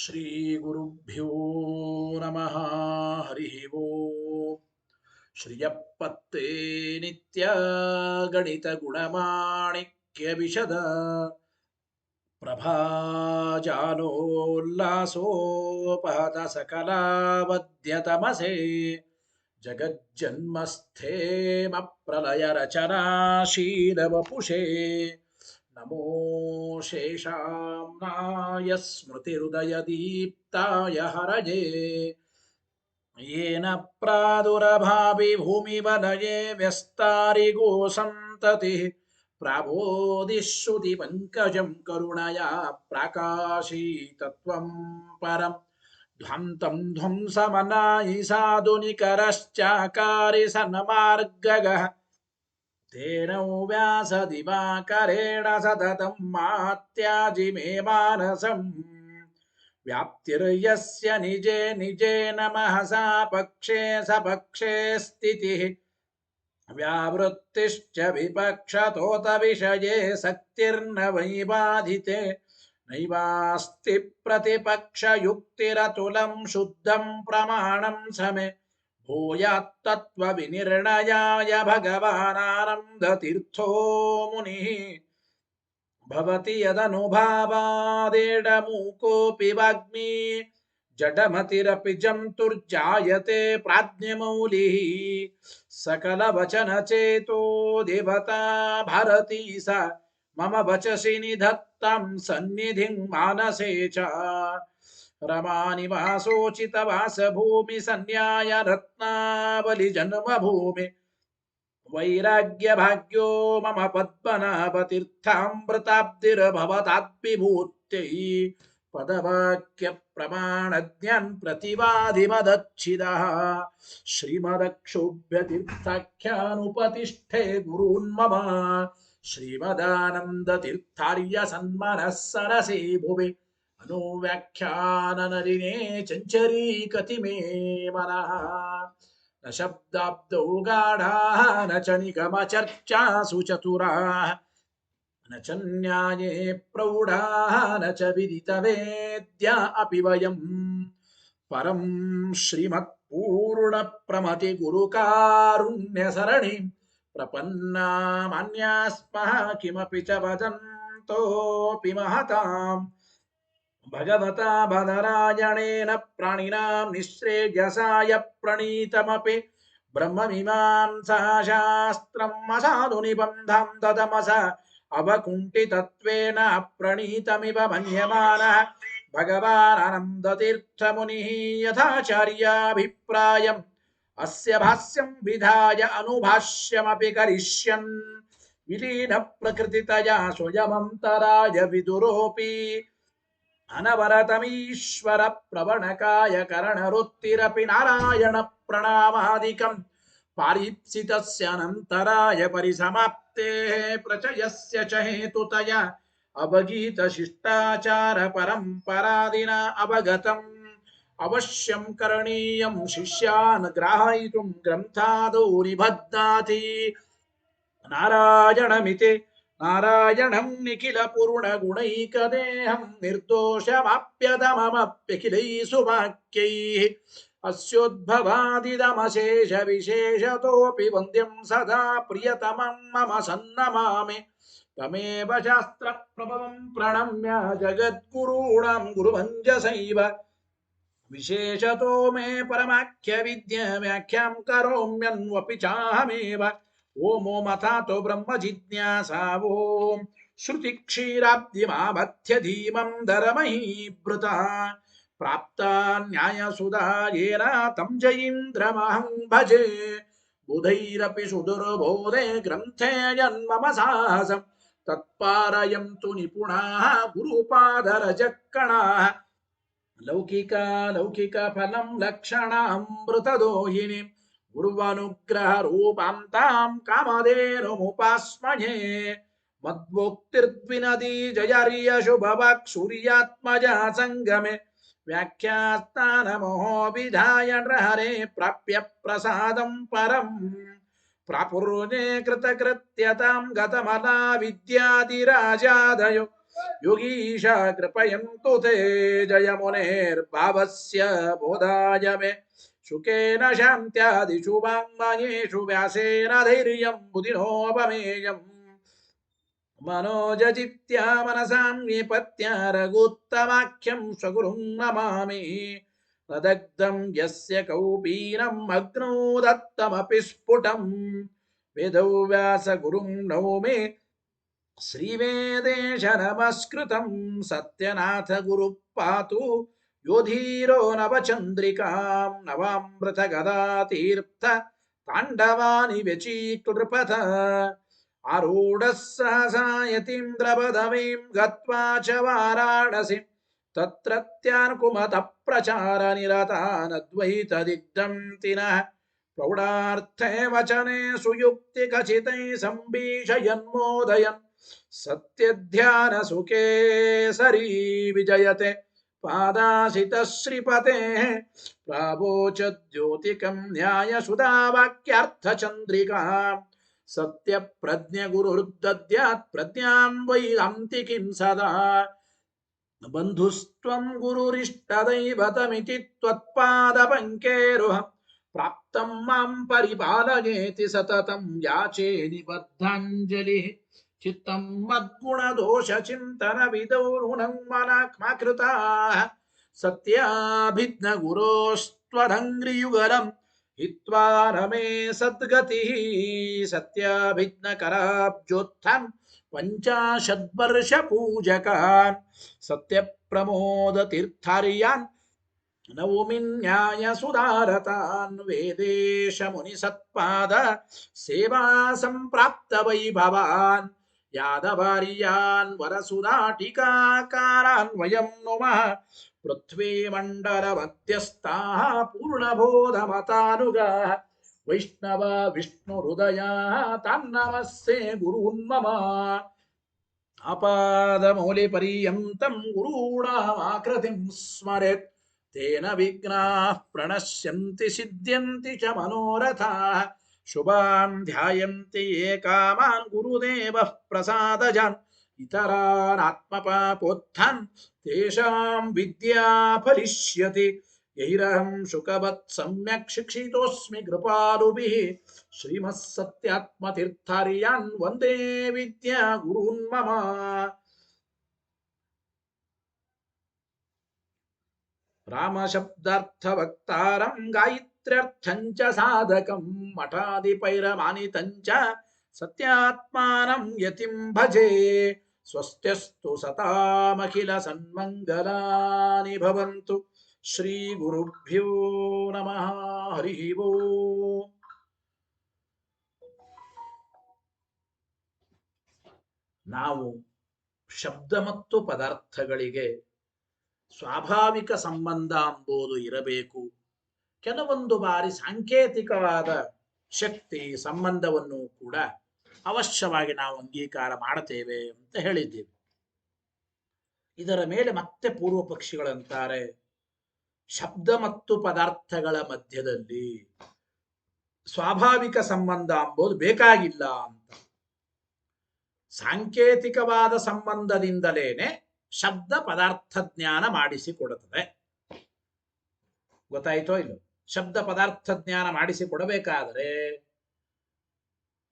ಶ್ರೀ ಗುರುಭ್ಯೋ ನಮಃ. ಹರಿ ಓಂ. ಶ್ರಿಯಪ್ಪತ್ತೇ ನಿತ್ಯ ಗಣಿತ ಗುಣಮಾಣಿಕ್ಯ ವಿಶದ ಪ್ರಭಾಜಾಲೋಲ್ಲಾಸೋಪಹತ ಸಕಲಾವದ್ಯತಮಸೆ ಜಗಜ್ಜನ್ಮಸ್ಥೇಮ ಪ್ರಲಯ ರಚನಾಶೀಲವಪುಷೇ ನಮೋ ಶೇಷಾಂನಾಯ ಸ್ಮೃತಿಹೃದಯದೀಪ್ತಾಯ ಹರಯೇ येन प्रादुरभावि भूमिवलये व्यस्तारिगो सन्ततिः प्राबोधिश्रुतिपङ्कजं करुणया प्राकाशीतत्वं परं ध्वन्तं ध्वंसमनायि साधुनिकरश्चाकारि सन्मार्गगः तेन व्यासदिवाकरेण सततं मात्याजि मे मानसम् व्याप्तिर्यस्य निजे निजे नमः सा पक्षे सपक्षे स्थितिः व्यावृत्तिश्च विपक्षतोत विषये सक्तिर्न वै बाधिते नैवास्ति प्रतिपक्षयुक्तिरतुलं शुद्धं प्रमाणं समे भूयात्तत्त्वविनिर्णयाय भगवानानन्दतीर्थो मुनिः भवति यदनुभावादेडमूकोऽपि वाग्मी जडमतिरपि जन्तुर्जायते प्राज्ञमौलिः सकलवचनचेतो देवता भारती सा मम वचसि निधत्तां सन्निधिं मानसे च रमानिवासोचितवासभूमि सन्न्याय रत्नावलि जन्मभूमि वैराग्यभाग्यो मम पद्मनाभतीर्थामृताब्धिर्भवताद्विभूत्यै पदवाक्यप्रमाणज्ञान् प्रतिवादिमदच्छिदः श्रीमदक्षोभ्यतीर्थाख्यानुपतिष्ठे गुरून्मम श्रीमदानन्दतीर्थार्य सन्मनः सरसि भुवि अनुव्याख्याननलिने चञ्चरीकति मे मनः न शब्दाब्दौ गाढाः न च निगमचर्चासु चतुराः न च न्याये प्रौढाः न च विदितवेद्या अपि वयम् परं श्रीमत्पूर्णप्रमतिगुरुकारुण्यसरणिं प्रपन्नामान्याः स्मः किमपि च वदन्तोऽपि महताम् भगवता बदरायणेन प्राणिनां निःश्रेयसाय प्रणीतमपि ब्रह्ममीमांसाशास्त्रम् असाधुनिबन्धं ददमस अवकुण्ठितत्वेन प्रणीतमिव मन्यमानः भगवानानन्दतीर्थमुनिः यथाचार्याभिप्रायम् अस्य भाष्यं विधाय अनुभाष्यमपि करिष्यन् विलीनप्रकृतितया स्वयमन्तराय विदुरोऽपि अनवरतमीश्वर प्रवणकाय करणरुत्तिरपि नारायण प्रणामादिकं पारीप्सितस्यानन्तराय परिसमाप्तेः प्रचयस्य च हेतुतया अवगीतशिष्टाचार परम्परादिना अवगतम् अवश्यं करणीयं शिष्यान् ग्राहयितुं ग्रन्थादौ निबध्नाति नारायणमिति नारायणं निखिलपूर्णगुणैकदेहं निर्दोषमाप्यतममप्यखिलैः सुवाक्यैः अस्योद्भवादिदमशेषविशेषतोऽपि वन्द्यं सदा प्रियतमं मम सन्नमामि तमेव शास्त्रप्रभवं प्रणम्य जगद्गुरूणां गुरुभञ्जसैव विशेषतो मे परमाख्यविद्या व्याख्यां करोम्यन्वपि चाहमेव ओमो मथातो ब्रह्म जिज्ञासा ओम श्रुति क्षीराब्धिमामथ्य धीमं धरमहीभृतः प्राप्ता न्यायसुधा येन तं जयीन्द्रमहं भजे बुधैरपि सुदुर्बोधे ग्रन्थे जन्मम साहसं तत्पारयन्तु निपुणाः गुरुपादरजक्कणाः लौकिक फलं लक्षणामृतदोहिनीं गुरुवनुग्रह रूपां तां कामधेनुमुपास्महे मद्वोक्तिर्द्विनदी जयर्यशुभवाक् सूर्यात्मजा संगमे व्याख्यास्तानमोहो विधाय नृहरे प्राप्य प्रसादं परम् प्रापुर्ये कृतकृत्यतां गतमला विद्यादिराजादयो ಯೋಗೀಶ ಕೃಪಯಂತು ತೇ ಜಯ ಮುನೇರ್ಭಾವಸ್ಯ ಬೋಧಾಯ ಮೇ ಶುಕೇನ ಶಾಂತ್ಯಾದಿಷು ವಾङ्मयेषु ವ್ಯಾಸೇನ ಧೈರ್ಯಂ ಬುಧಿನೋಪಮೇಯಂ मनोजजित्या मनसां निपत्य रघुत्तमाख्यं स्वगुरुं नमामि न दग्धं यस्य कौपीनम् अग्नौ दत्तमपि स्फुटं वेदौ व्यासगुरुं नौमि श्रीवेदेश नमस्कृतं सत्यनाथ गुरुः पातु योधीरो नवचन्द्रिकां नवामृतगदातीर्थ ताण्डवानि व्यचीकृपथ आरूढः सहसा यतीन्द्रपदवीं गत्वा च वाराणसीं तत्रत्यान् कुमतप्रचारनिरतानद्वैतदिग्धं तिनः प्रौढार्थे वचने सुयुक्तिखचितैः सम्भीषयन्मोदयन् सत्यध्यानसुखे सरी विजयते पादासितश्रीपतेः प्रावोचद्योतिकं न्यायसुधावाक्यार्थचन्द्रिकाम् सत्य प्रज्ञ गुरुर्दद्यात् प्रज्ञां वैदान्तिकीं सदा बन्धुस्त्वं गुरुरिष्टदैवतमिति त्वत्पादपङ्केरुह प्राप्तं मां परिपालयेति सततं याचे निबद्धाञ्जलिः चित्तं मद्गुणदोषचिन्तनविदौ ऋणं मना कृताः सत्याभिज्ञगुरोस्त्वदङ्घ्रियुगलम् हित्वा रमे सद्गतिः सत्याभिज्ञकराब्जोत्थं पञ्चाशद्वर्षपूजकान् सत्यप्रमोदतीर्थार्यान् नवमि न्यायसुधारतान् वेदेशमुनिसत्पाद सेवा सम्प्राप्त वैभवान् यादवार्यान् वरसुधाटिकाकारान् वयं नुमः पृथ्वीमण्डलमध्यस्थाः पूर्णबोधमतानुगाः वैष्णव विष्णुहृदयाः तान्नमस्ते गुरून्मम आपादमौलिपर्यन्तं गुरूणामाकृतिं स्मरेत् तेन विघ्नाः प्रणश्यन्ति सिद्ध्यन्ति च मनोरथाः शुभान् ध्यायन्ति ये कामान् गुरुदेवः प्रसादजान् इतरानात्मपापोत्थान् तेषां विद्या फलिष्यति यैरहं शुकवत् सम्यक् शिक्षितोऽस्मि कृपालुभिः श्रीमत्सत्यात्मतीर्थार्यान् वन्दे विद्या गुरून् मम रामशब्दार्थवक्तारं गायत्र्यर्थं च साधकं मठादिपैरमानितं च सत्यात्मानं यतिं भजे स्वस्त्यस्तु सतामखिल सन्मङ्गलानि भवन्तु श्रीगुरुभ्यो नमः हरिः ओम् ನಾವು ಶಬ್ದ ಮತ್ತು ಪದಾರ್ಥಗಳಿಗೆ ಸ್ವಾಭಾವಿಕ ಸಂಬಂಧ ಎಂಬುದು ಇರಬೇಕು. ಕೆಲವೊಂದು ಬಾರಿ ಸಾಂಕೇತಿಕವಾದ ಶಕ್ತಿ ಸಂಬಂಧವನ್ನು ಕೂಡ ಅವಶ್ಯವಾಗಿ ನಾವು ಅಂಗೀಕಾರ ಮಾಡುತ್ತೇವೆ ಅಂತ ಹೇಳಿದ್ದೇವೆ. ಇದರ ಮೇಲೆ ಮತ್ತೆ ಪೂರ್ವ ಪಕ್ಷಿಗಳಂತಾರೆ ಶಬ್ದ ಮತ್ತು ಪದಾರ್ಥಗಳ ಮಧ್ಯದಲ್ಲಿ ಸ್ವಾಭಾವಿಕ ಸಂಬಂಧ ಎಂಬುದು ಬೇಕಾಗಿಲ್ಲ ಅಂತ. ಸಾಂಕೇತಿಕವಾದ ಸಂಬಂಧದಿಂದಲೇನೆ ಶಬ್ದ ಪದಾರ್ಥ ಜ್ಞಾನ ಮಾಡಿಸಿಕೊಡುತ್ತದೆ. ಗೊತ್ತಾಯ್ತೋ ಇಲ್ಲ? ಶಬ್ದ ಪದಾರ್ಥ ಜ್ಞಾನ ಮಾಡಿಸಿಕೊಡಬೇಕಾದರೆ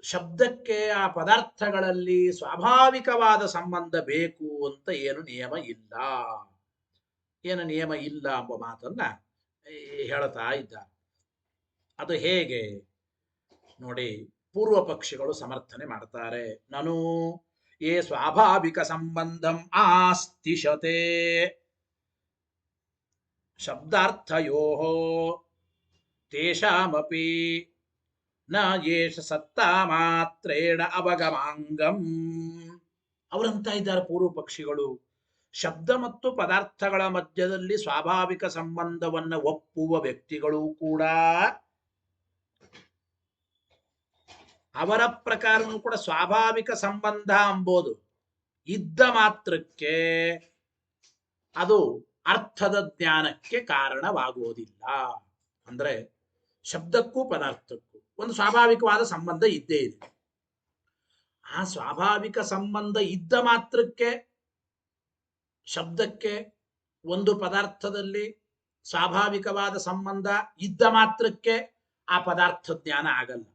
ಶಬ್ದಕ್ಕೆ ಆ ಪದಾರ್ಥಗಳಲ್ಲಿ ಸ್ವಾಭಾವಿಕವಾದ ಸಂಬಂಧ ಬೇಕು ಅಂತ ಏನು ನಿಯಮ ಇಲ್ಲ ಎಂಬ ಮಾತನ್ನ ಹೇಳ್ತಾ ಇದ್ದಾರೆ. ಅದು ಹೇಗೆ ನೋಡಿ, ಪೂರ್ವ ಪಕ್ಷಿಗಳು ಸಮರ್ಥನೆ ಮಾಡ್ತಾರೆ. ನನು ಯೇ ಸ್ವಾಭಾವಿಕ ಸಂಬಂಧಂ ಆಸ್ತಿಶತೆ ಶಬ್ದಾರ್ಥಯೋಃ ತೇಷಾಮಪಿ ನ ಯೇಷ ಸತ್ತಾ ಮಾತ್ರೇಣ ಅವಗಮಾಂಗಂ. ಅವರಂತ ಇದ್ದಾರೆ ಪೂರ್ವ ಪಕ್ಷಿಗಳು, ಶಬ್ದ ಮತ್ತು ಪದಾರ್ಥಗಳ ಮಧ್ಯದಲ್ಲಿ ಸ್ವಾಭಾವಿಕ ಸಂಬಂಧವನ್ನು ಒಪ್ಪುವ ವ್ಯಕ್ತಿಗಳು ಕೂಡ ಅವರ ಪ್ರಕಾರನೂ ಕೂಡ ಸ್ವಾಭಾವಿಕ ಸಂಬಂಧ ಎಂಬುದು ಇದ್ದ ಮಾತ್ರಕ್ಕೆ ಅದು ಅರ್ಥದ ಜ್ಞಾನಕ್ಕೆ ಕಾರಣವಾಗುವುದಿಲ್ಲ. ಅಂದ್ರೆ ಶಬ್ದಕ್ಕೂ ಪದಾರ್ಥಕ್ಕೂ ಒಂದು ಸ್ವಾಭಾವಿಕವಾದ ಸಂಬಂಧ ಇದ್ದೇ ಇದೆ. ಆ ಸ್ವಾಭಾವಿಕ ಸಂಬಂಧ ಇದ್ದ ಮಾತ್ರಕ್ಕೆ ಶಬ್ದಕ್ಕೆ ಒಂದು ಪದಾರ್ಥದಲ್ಲಿ ಸ್ವಾಭಾವಿಕವಾದ ಸಂಬಂಧ ಇದ್ದ ಮಾತ್ರಕ್ಕೆ ಆ ಪದಾರ್ಥ ಜ್ಞಾನ ಆಗಲ್ಲ.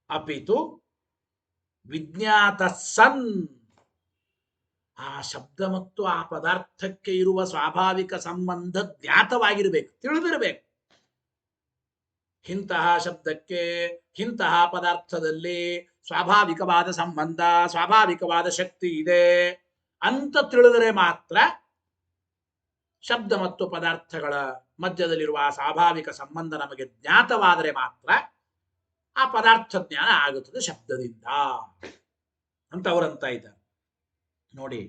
ಅಪಿತು ವಿಜ್ಞಾತ ಸನ್, ಆ ಶಬ್ದ ಮತ್ತು ಆ ಪದಾರ್ಥಕ್ಕೆ ಇರುವ ಸ್ವಾಭಾವಿಕ ಸಂಬಂಧ ಜ್ಞಾತವಾಗಿರಬೇಕು, ತಿಳಿದಿರಬೇಕು. ಇಂತಹ ಶಬ್ದಕ್ಕೆ ಇಂತಹ ಪದಾರ್ಥದಲ್ಲಿ ಸ್ವಾಭಾವಿಕವಾದ ಸಂಬಂಧ, ಸ್ವಾಭಾವಿಕವಾದ ಶಕ್ತಿ ಇದೆ ಅಂತ ತಿಳಿದರೆ ಮಾತ್ರ ಶಬ್ದ ಮತ್ತು ಪದಾರ್ಥಗಳ ಮಧ್ಯದಲ್ಲಿರುವ ಆ ಸ್ವಾಭಾವಿಕ ಸಂಬಂಧ ನಮಗೆ ಜ್ಞಾತವಾದರೆ ಮಾತ್ರ ಆ ಪದಾರ್ಥ ಜ್ಞಾನ ಆಗುತ್ತದೆ ಶಬ್ದದಿಂದ ಅಂತ ಅವರಂತ ಇದ್ದಾರೆ. ನೋಡಿ,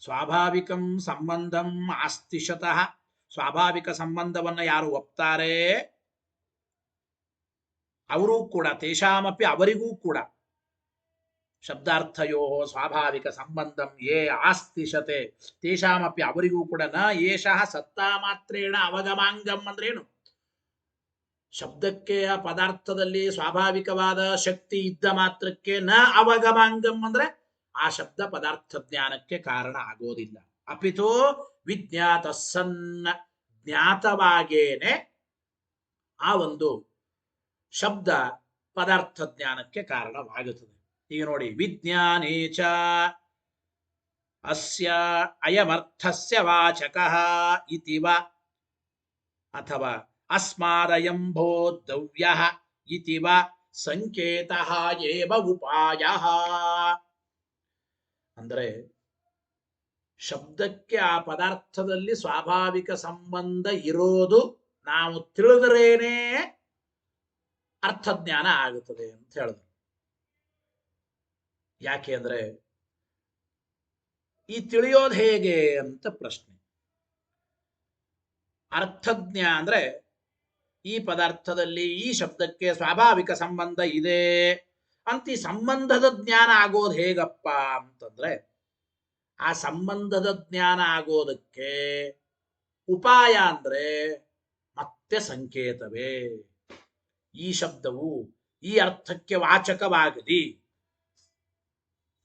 ಸ್ವಾಭಾವಿಕಂ ಸಂಬಂಧಂ ಆಸ್ತಿಶತಃ, ಸ್ವಾಭಾವಿಕ ಸಂಬಂಧವನ್ನ ಯಾರು ಒಪ್ತಾರೆ ಅವರೂ ಕೂಡ ತೇಷಾಮಪಿ ಅವರಿಗೂ ಕೂಡ ಶಬ್ದಾರ್ಥಯೋ ಸ್ವಾಭಾವಿಕ ಸಂಬಂಧಂ ಯೇ ಆಸ್ತಿಶತೆ ತೇಷಾಮಪಿ ಅವರಿಗೂ ಕೂಡ ನ ಏಷಃ ಸತ್ತಾ ಮಾತ್ರೇಣ ಅವಗಮಾಂಗಂ ಅಂದ್ರೇನು? ಶಬ್ದಕ್ಕೆ ಆ ಪದಾರ್ಥದಲ್ಲಿ ಸ್ವಾಭಾವಿಕವಾದ ಶಕ್ತಿ ಇದ್ದ ಮಾತ್ರಕ್ಕೆ ನ ಅವಗಮಾಂಗಂ ಅಂದ್ರೆ ಆ ಶಬ್ದ ಪದಾರ್ಥ ಜ್ಞಾನಕ್ಕೆ ಕಾರಣ ಆಗೋದಿಲ್ಲ. ಅಪಿತೋ ವಿಜ್ಞಾತ ಸನ್ನ, ಜ್ಞಾತವಾಗೇನೆ ಆ ಒಂದು ಶಬ್ದ ಪದಾರ್ಥ ಜ್ಞಾನಕ್ಕೆ ಕಾರಣವಾಗುತ್ತದೆ. ಈಗ ನೋಡಿ, ವಿಜ್ಞಾನೇಚ ಅಸ್ಯ ಅಯಮರ್ಥಸ್ಯ ವಾಚಕಃ ಇತಿವ ಅಥವಾ ಅಸ್ಮಾದಯಂ ಬೋದ್ಧವ್ಯಃ ಇತಿವ ಸಂಕೇತಃ ಏವ ಉಪಾಯಃ. ಅಂದರೆ ಶಬ್ದಕ್ಕೆ ಆ ಪದಾರ್ಥದಲ್ಲಿ ಸ್ವಾಭಾವಿಕ ಸಂಬಂಧ ಇರೋದು ನಾವು ತಿಳಿದರೇನೆ ಅರ್ಥಜ್ಞಾನ ಆಗುತ್ತದೆ ಅಂತ ಹೇಳಿದ್ರು. ಯಾಕೆ ಅಂದ್ರೆ ಈ ತಿಳಿಯೋದು ಹೇಗೆ ಅಂತ ಪ್ರಶ್ನೆ. ಅರ್ಥಜ್ಞಾನ ಅಂದ್ರೆ ಈ ಪದಾರ್ಥದಲ್ಲಿ ಈ ಶಬ್ದಕ್ಕೆ ಸ್ವಾಭಾವಿಕ ಸಂಬಂಧ ಇದೆ ಅಂತ ಈ ಸಂಬಂಧದ ಜ್ಞಾನ ಆಗೋದು ಹೇಗಪ್ಪ ಅಂತಂದ್ರೆ, ಆ ಸಂಬಂಧದ ಜ್ಞಾನ ಆಗೋದಕ್ಕೆ ಉಪಾಯ ಅಂದ್ರೆ ಮತ್ತೆ ಸಂಕೇತವೇ. ಈ ಶಬ್ದವು ಈ ಅರ್ಥಕ್ಕೆ ವಾಚಕವಾಗಲಿ,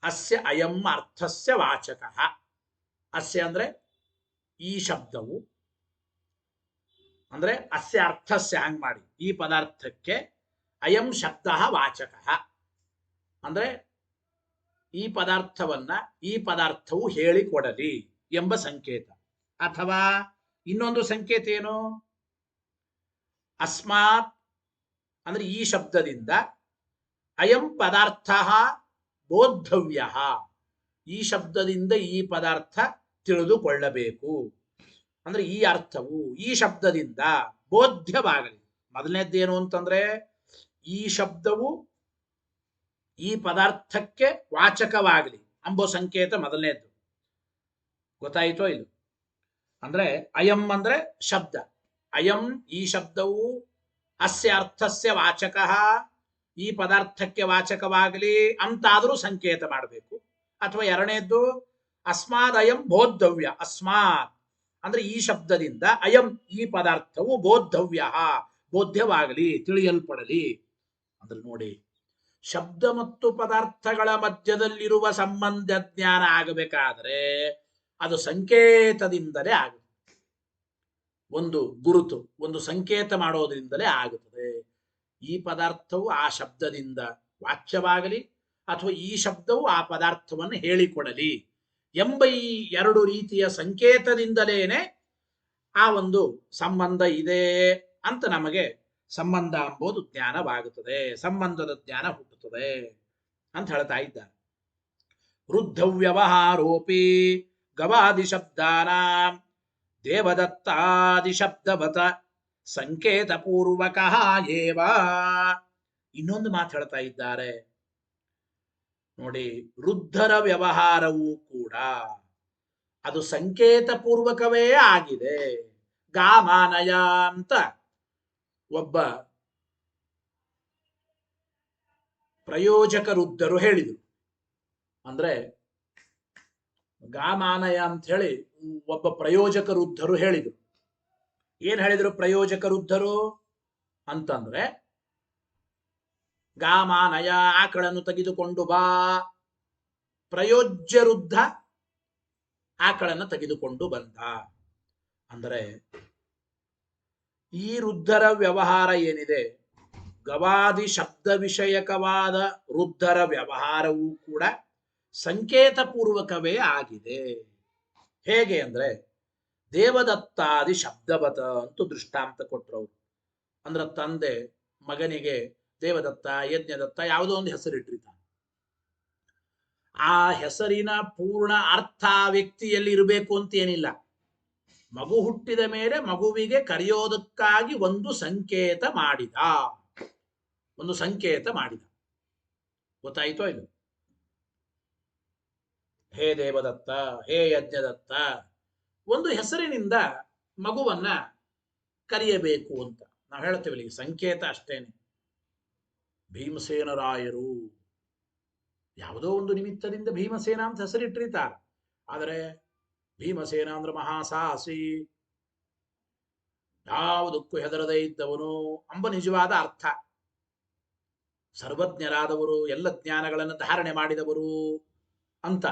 ಅಸ್ಯ ಅಯಂ ಅರ್ಥಸ್ಯ ವಾಚಕಃ. ಅಸ್ಯ ಅಂದ್ರೆ ಈ ಶಬ್ದವು, ಅಂದ್ರೆ ಅಸ್ಯ ಅರ್ಥಸ್ಯ ಹಂಗ್ ಮಾಡಿ, ಈ ಪದಾರ್ಥಕ್ಕೆ ಅಯಂ ಶಬ್ದ ವಾಚಕಃ ಅಂದ್ರೆ ಈ ಪದಾರ್ಥವನ್ನ ಈ ಪದಾರ್ಥವು ಹೇಳಿಕೊಡಲಿ ಎಂಬ ಸಂಕೇತ. ಅಥವಾ ಇನ್ನೊಂದು ಸಂಕೇತ ಏನು? ಅಸ್ಮಾತ್ ಅಂದ್ರೆ ಈ ಶಬ್ದದಿಂದ ಅಯಂ ಪದಾರ್ಥ ಬೋದ್ಧವ್ಯ, ಈ ಶಬ್ದದಿಂದ ಈ ಪದಾರ್ಥ ತಿಳಿದುಕೊಳ್ಳಬೇಕು. ಅಂದ್ರೆ ಈ ಅರ್ಥವು ಈ ಶಬ್ದದಿಂದ ಬೋಧ್ಯವಾಗಲಿ. ಮೊದಲನೇದ್ದೇನು ಅಂತಂದ್ರೆ ಈ ಶಬ್ದವು ಈ ಪದಾರ್ಥಕ್ಕೆ ವಾಚಕವಾಗಲಿ ಎಂಬೋ ಸಂಕೇತ ಮೊದಲನೇದ್ದು. ಗೊತ್ತಾಯಿತೋ ಇದು? ಅಂದ್ರೆ ಅಯಂ ಅಂದ್ರೆ ಶಬ್ದ, ಅಯಂ ಈ ಶಬ್ದವು ಅಸ್ಯ ಅರ್ಥಸ್ಯ ವಾಚಕಃ, ಈ ಪದಾರ್ಥಕ್ಕೆ ವಾಚಕವಾಗಲಿ ಅಂತಾದರೂ ಸಂಕೇತ ಮಾಡಬೇಕು. ಅಥವಾ ಎರಡನೇದ್ದು ಅಸ್ಮಾದ್ ಅಯಂ ಬೋದ್ಧವ್ಯ, ಅಸ್ಮಾತ್ ಅಂದ್ರೆ ಈ ಶಬ್ದದಿಂದ ಅಯಂ ಈ ಪದಾರ್ಥವು ಬೋದ್ಧವ್ಯ ಬೋಧ್ಯವಾಗಲಿ, ತಿಳಿಯಲ್ಪಡಲಿ. ಅಂದ್ರೆ ನೋಡಿ, ಶಬ್ದ ಮತ್ತು ಪದಾರ್ಥಗಳ ಮಧ್ಯದಲ್ಲಿರುವ ಸಂಬಂಧ ಜ್ಞಾನ ಆಗಬೇಕಾದ್ರೆ ಅದು ಸಂಕೇತದಿಂದಲೇ ಆಗುತ್ತೆ. ಒಂದು ಗುರುತು, ಒಂದು ಸಂಕೇತ ಮಾಡೋದ್ರಿಂದಲೇ ಆಗುತ್ತದೆ. ಈ ಪದಾರ್ಥವು ಆ ಶಬ್ದದಿಂದ ವಾಚ್ಯವಾಗಲಿ ಅಥವಾ ಈ ಶಬ್ದವು ಆ ಪದಾರ್ಥವನ್ನು ಹೇಳಿಕೊಡಲಿ ಎಂಬ ಈ ಎರಡು ರೀತಿಯ ಸಂಕೇತದಿಂದಲೇನೆ ಆ ಒಂದು ಸಂಬಂಧ ಇದೆ ಅಂತ ನಮಗೆ ಸಂಬಂಧ ಎಂಬುದು ಜ್ಞಾನವಾಗುತ್ತದೆ, ಸಂಬಂಧದ ಜ್ಞಾನ ಹುಟ್ಟುತ್ತದೆ ಅಂತ ಹೇಳ್ತಾ ಇದ್ದಾರೆ. ವೃದ್ಧ ವ್ಯವಹಾರೋಪಿ ಗವಾದಿ ಶಬ್ದಾನ ದೇವದತ್ತಾದಿ ಶಬ್ದವತ ಸಂಕೇತ ಪೂರ್ವಕ ಏವ. ಇನ್ನೊಂದು ಮಾತು ಹೇಳ್ತಾ ಇದ್ದಾರೆ ನೋಡಿ, ವೃದ್ಧರ ವ್ಯವಹಾರವೂ ಕೂಡ ಅದು ಸಂಕೇತ ಪೂರ್ವಕವೇ ಆಗಿದೆ. ಗಾಮಾನಯ ಅಂತ ಒಬ್ಬ ಪ್ರಯೋಜಕ ವೃದ್ಧರು ಹೇಳಿದರು. ಅಂದ್ರೆ ಗಾಮಾನಯ ಅಂತ ಹೇಳಿ ಒಬ್ಬ ಪ್ರಯೋಜಕ ವೃದ್ಧರು ಹೇಳಿದರು. ಏನ್ ಹೇಳಿದ್ರು ಪ್ರಯೋಜಕ ವೃದ್ಧರು ಅಂತಂದ್ರೆ, ಗಾಮಾನಯ ಆಕಳನ್ನು ತೆಗೆದುಕೊಂಡು ಬಾ. ಪ್ರಯೋಜ್ಯ ವೃದ್ಧ ಆಕಳನ್ನು ತೆಗೆದುಕೊಂಡು ಬಂದ. ಅಂದರೆ ಈ ವೃದ್ಧರ ವ್ಯವಹಾರ ಏನಿದೆ, ಗವಾದಿ ಶಬ್ದ ವಿಷಯಕವಾದ ವೃದ್ಧರ ವ್ಯವಹಾರವೂ ಕೂಡ ಸಂಕೇತ ಪೂರ್ವಕವೇ ಆಗಿದೆ. ಹೇಗೆ ಅಂದ್ರೆ ದೇವದತ್ತಾದಿ ಶಬ್ದವತ ಅಂತೂ ದೃಷ್ಟಾಂತ ಕೊಟ್ಟರು. ಅಂದ್ರೆ ತಂದೆ ಮಗನಿಗೆ ದೇವದತ್ತ ಯಜ್ಞದತ್ತ ಯಾವುದೋ ಒಂದು ಹೆಸರಿಟ್ಟಿರ್ತಾನೆ. ಆ ಹೆಸರಿನ ಪೂರ್ಣ ಅರ್ಥ ಆ ವ್ಯಕ್ತಿಯಲ್ಲಿ ಇರಬೇಕು ಅಂತ ಏನಿಲ್ಲ. ಮಗು ಹುಟ್ಟಿದ ಮೇಲೆ ಮಗುವಿಗೆ ಕರೆಯೋದಕ್ಕಾಗಿ ಒಂದು ಸಂಕೇತ ಮಾಡಿದ. ಗೊತ್ತಾಯ್ತೋ ಇದು? ಹೇ ದೇವದತ್ತ, ಹೇ ಯಜ್ಞದತ್ತ, ಒಂದು ಹೆಸರಿನಿಂದ ಮಗುವನ್ನ ಕರೆಯಬೇಕು ಅಂತ ನಾವು ಹೇಳ್ತೇವೆ. ಇಲ್ಲಿ ಸಂಕೇತ ಅಷ್ಟೇನೆ. ಭೀಮಸೇನರಾಯರು ಯಾವುದೋ ಒಂದು ನಿಮಿತ್ತದಿಂದ ಭೀಮಸೇನ ಅಂತ ಹೆಸರಿಟ್ಟಿರ್ತಾರೆ. ಆದರೆ ಭೀಮಸೇನ ಅಂದ್ರೆ ಮಹಾಸಾಹಸಿ, ಯಾವುದಕ್ಕೂ ಹೆದರದೇ ಇದ್ದವನು ಎಂಬ ನಿಜವಾದ ಅರ್ಥ. ಸರ್ವಜ್ಞರಾದವರು, ಎಲ್ಲ ಜ್ಞಾನಗಳನ್ನು ಧಾರಣೆ ಮಾಡಿದವರು ಅಂತ.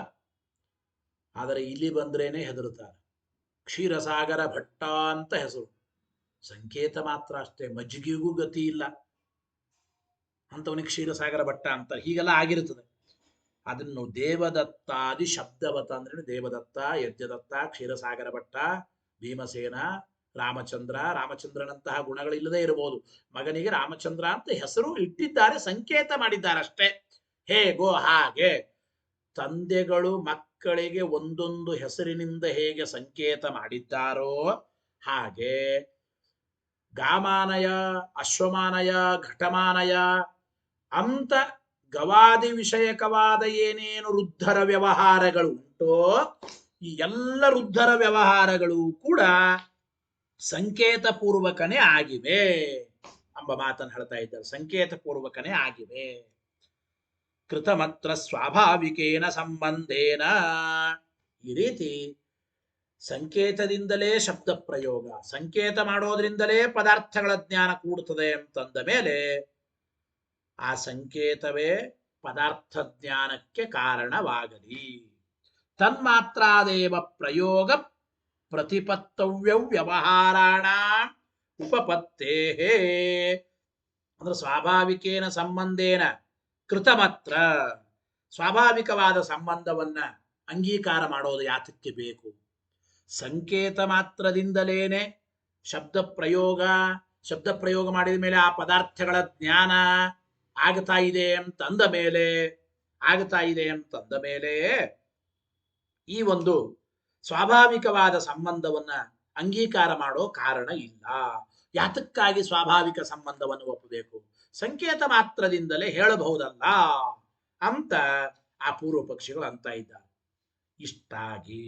ಆದರೆ ಇಲ್ಲಿ ಬಂದ್ರೇನೆ ಹೆದರುತ್ತಾರೆ. ಕ್ಷೀರಸಾಗರ ಭಟ್ಟ ಅಂತ ಹೆಸರು, ಸಂಕೇತ ಮಾತ್ರ ಅಷ್ಟೇ, ಮಜ್ಜಿಗೆಗೂ ಗತಿ ಇಲ್ಲ ಅಂತವನಿಗೆ ಕ್ಷೀರಸಾಗರ ಭಟ್ಟ ಅಂತ. ಹೀಗೆಲ್ಲ ಆಗಿರುತ್ತದೆ. ಅದನ್ನು ದೇವದತ್ತಾದಿ ಶಬ್ದವತ ಅಂದ್ರೆ ದೇವದತ್ತ, ಯಜ್ಞದತ್ತ, ಕ್ಷೀರಸಾಗರ ಭಟ್ಟ, ಭೀಮಸೇನ, ರಾಮಚಂದ್ರನಂತಹ ಗುಣಗಳಿಲ್ಲದೆ ಇರಬಹುದು. ಮಗನಿಗೆ ರಾಮಚಂದ್ರ ಅಂತ ಹೆಸರು ಇಟ್ಟಿದ್ದಾರೆ, ಸಂಕೇತ ಮಾಡಿದ್ದಾರೆ ಅಷ್ಟೇ. ಹೇಗೋ ಹಾಗೆ ತಂದೆಗಳು ಮಕ್ಕಳಿಗೆ ಒಂದೊಂದು ಹೆಸರಿನಿಂದ ಹೇಗೆ ಸಂಕೇತ ಮಾಡಿದ್ದಾರೋ ಹಾಗೆ ಗಾಮಾನಯ, ಅಶ್ವಮಾನಯ, ಘಟಮಾನಯ ಅಂತ ಗವಾದಿ ವಿಷಯಕವಾದ ಏನೇನು ವೃದ್ಧರ ವ್ಯವಹಾರಗಳು ಉಂಟೋ ಈ ಎಲ್ಲ ವೃದ್ಧರ ವ್ಯವಹಾರಗಳು ಕೂಡ ಸಂಕೇತ ಪೂರ್ವಕನೇ ಆಗಿವೆ ಎಂಬ ಮಾತನ್ನು ಹೇಳ್ತಾ ಇದ್ದಾರೆ. ಸಂಕೇತ ಪೂರ್ವಕನೇ ಆಗಿವೆ. ಕೃತಮತ್ರ ಸ್ವಾಭಾವಿಕೇನ ಸಂಬಂಧೇನ. ಈ ರೀತಿ ಸಂಕೇತದಿಂದಲೇ ಶಬ್ದ ಪ್ರಯೋಗ, ಸಂಕೇತ ಮಾಡೋದ್ರಿಂದಲೇ ಪದಾರ್ಥಗಳ ಜ್ಞಾನ ಕೂಡುತ್ತದೆ ಅಂತಂದ ಮೇಲೆ ಆ ಸಂಕೇತವೇ ಪದಾರ್ಥ ಜ್ಞಾನಕ್ಕೆ ಕಾರಣವಾಗಲಿ. ತನ್ಮಾತ್ರಾದೇವ ಪ್ರಯೋಗ ಪ್ರತಿಪತ್ತವ್ಯ ವ್ಯವಹಾರಾಣ ಉಪಪತ್ತೇ. ಅಂದ್ರೆ ಸ್ವಾಭಾವಿಕೇನ ಸಂಬಂಧೇನ ಕೃತಮತ್ರ, ಸ್ವಾಭಾವಿಕವಾದ ಸಂಬಂಧವನ್ನ ಅಂಗೀಕಾರ ಮಾಡೋದು ಯಾತಕ್ಕೆ ಬೇಕು? ಸಂಕೇತ ಮಾತ್ರದಿಂದಲೇನೆ ಶಬ್ದ ಪ್ರಯೋಗ ಮಾಡಿದ ಮೇಲೆ ಆ ಪದಾರ್ಥಗಳ ಜ್ಞಾನ ಆಗ್ತಾ ಇದೆ ಅಂತಂದ ಮೇಲೆ ಈ ಒಂದು ಸ್ವಾಭಾವಿಕವಾದ ಸಂಬಂಧವನ್ನ ಅಂಗೀಕಾರ ಮಾಡೋ ಕಾರಣ ಇಲ್ಲ. ಯಾತಕ್ಕಾಗಿ ಸ್ವಾಭಾವಿಕ ಸಂಬಂಧವನ್ನು ಒಪ್ಪಬೇಕು? ಸಂಕೇತ ಮಾತ್ರದಿಂದಲೇ ಹೇಳಬಹುದಲ್ಲ ಅಂತ ಆ ಪೂರ್ವ ಪಕ್ಷಿಗಳು ಅಂತ ಇದ್ದಾರೆ. ಇಷ್ಟಾಗಿ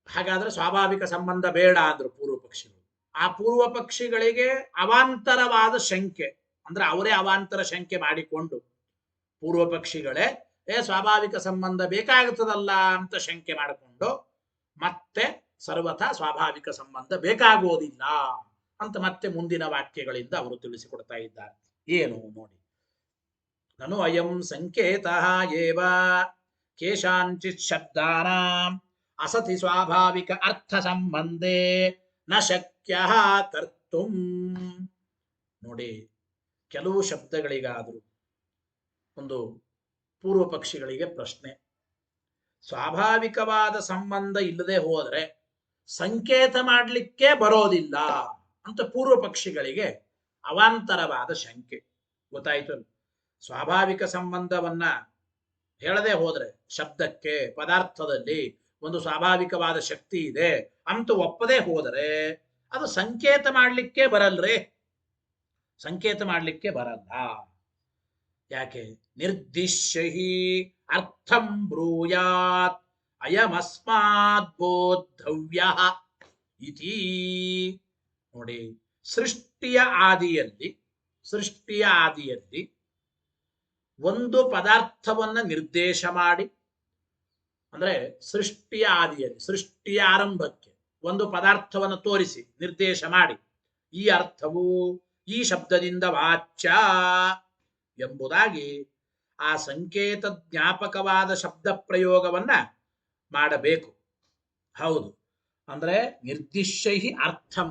ಹಾಗಾದ್ರೆ ಸ್ವಾಭಾವಿಕ ಸಂಬಂಧ ಬೇಡ ಅಂದ್ರು ಪೂರ್ವ ಪಕ್ಷಿಗಳು. ಆ ಪೂರ್ವ ಪಕ್ಷಿಗಳಿಗೆ ಅವಾಂತರವಾದ ಶಂಕೆ, ಅಂದ್ರೆ ಅವರೇ ಅವಾಂತರ ಶಂಕೆ ಮಾಡಿಕೊಂಡು ಪೂರ್ವ ಪಕ್ಷಿಗಳೇ ಸ್ವಾಭಾವಿಕ ಸಂಬಂಧ ಬೇಕಾಗುತ್ತದಲ್ಲ ಅಂತ ಶಂಕೆ ಮಾಡಿಕೊಂಡು ಮತ್ತೆ ಸರ್ವಥಾ ಸ್ವಾಭಾವಿಕ ಸಂಬಂಧ ಬೇಕಾಗೋದಿಲ್ಲ ಅಂತ ಮತ್ತೆ ಮುಂದಿನ ವಾಕ್ಯಗಳಿಂದ ಅವರು ತಿಳಿಸಿಕೊಡ್ತಾ ಇದ್ದಾರೆ. ಏನು ನೋಡಿ. ನನು ಅಯಂ ಸಂಕೇತ ಏವ ಕೇಶಾಂಚಿತ್ ಶಬ್ದಾನಾಂ ಅಸತಿ ಸ್ವಾಭಾವಿಕ ಅರ್ಥ ಸಂಬಂಧೇ ನ ಶಕ್ಯ ಕರ್ತುಂ. ನೋಡಿ, ಕೆಲವು ಶಬ್ದಗಳಿಗಾದರೂ ಒಂದು ಪೂರ್ವ ಪಕ್ಷಿಗಳಿಗೆ ಪ್ರಶ್ನೆ, ಸ್ವಾಭಾವಿಕವಾದ ಸಂಬಂಧ ಇಲ್ಲದೆ ಹೋದರೆ ಸಂಕೇತ ಮಾಡಲಿಕ್ಕೆ ಬರೋದಿಲ್ಲ ಅಂತ ಪೂರ್ವ ಪಕ್ಷಿಗಳಿಗೆ ಅವಾಂತರವಾದ ಶಂಕೆ. ಗೊತ್ತಾಯ್ತು? ಸ್ವಾಭಾವಿಕ ಸಂಬಂಧವನ್ನ ಹೇಳದೆ ಹೋದ್ರೆ ಶಬ್ದಕ್ಕೆ ಪದಾರ್ಥದಲ್ಲಿ ಒಂದು ಸ್ವಾಭಾವಿಕವಾದ ಶಕ್ತಿ ಇದೆ ಅಂತ ಒಪ್ಪದೆ ಹೋದರೆ ಅದು ಸಂಕೇತ ಮಾಡಲಿಕ್ಕೆ ಬರಲ್ರಿ, ಸಂಕೇತ ಮಾಡಲಿಕ್ಕೆ ಬರಲ್ಲ. ಯಾಕೆ? ನಿರ್ದಿಶ್ಯಹಿ ಅರ್ಥಂ ಬ್ರೂಯಾತ್ ಅಯಮಸ್ಮಾತ್ ಬೋದ್ಧವ್ಯ ಇತಿ. ನೋಡಿ, ಸೃಷ್ಟಿಯ ಆದಿಯಲ್ಲಿ ಒಂದು ಪದಾರ್ಥವನ್ನ ನಿರ್ದೇಶ ಮಾಡಿ, ಅಂದ್ರೆ ಸೃಷ್ಟಿಯ ಆದಿಯಲ್ಲಿ, ಸೃಷ್ಟಿಯ ಆರಂಭಕ್ಕೆ ಒಂದು ಪದಾರ್ಥವನ್ನು ತೋರಿಸಿ ನಿರ್ದೇಶ ಮಾಡಿ, ಈ ಅರ್ಥವು ಈ ಶಬ್ದದಿಂದ ವಾಚ್ಯ ಎಂಬುದಾಗಿ ಆ ಸಂಕೇತ ಜ್ಞಾಪಕವಾದ ಶಬ್ದ ಪ್ರಯೋಗವನ್ನ ಮಾಡಬೇಕು. ಹೌದು, ಅಂದ್ರೆ ನಿರ್ದಿಶ್ಯೈ ಅರ್ಥಂ,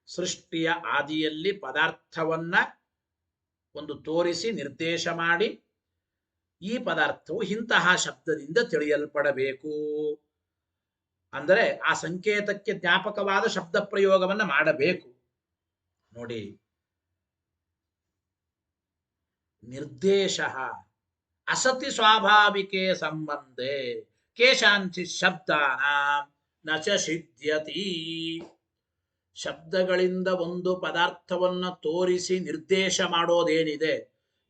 ಸೃಷ್ಟಿಯ ಆದಿಯಲ್ಲಿ ಪದಾರ್ಥವನ್ನ ಒಂದು ತೋರಿಸಿ ನಿರ್ದೇಶ ಮಾಡಿ ಈ ಪದಾರ್ಥವು ಇಂತಹ ಶಬ್ದದಿಂದ ತಿಳಿಯಲ್ಪಡಬೇಕು. ಅಂದರೆ ಆ ಸಂಕೇತಕ್ಕೆ ಜ್ಞಾಪಕವಾದ ಶಬ್ದ ಪ್ರಯೋಗವನ್ನ ಮಾಡಬೇಕು. ನೋಡಿ, ನಿರ್ದೇಶ ಅಸತಿ ಸ್ವಾಭಾವಿಕೆ ಸಂಬಂಧೆ ಕೇಶಾಂಚಿ ಶಬ್ದಾನ ನ ಚ ಸಿದ್ಧ್ಯತಿ. ಶಬ್ದಗಳಿಂದ ಒಂದು ಪದಾರ್ಥವನ್ನ ತೋರಿಸಿ ನಿರ್ದೇಶ ಮಾಡೋದೇನಿದೆ,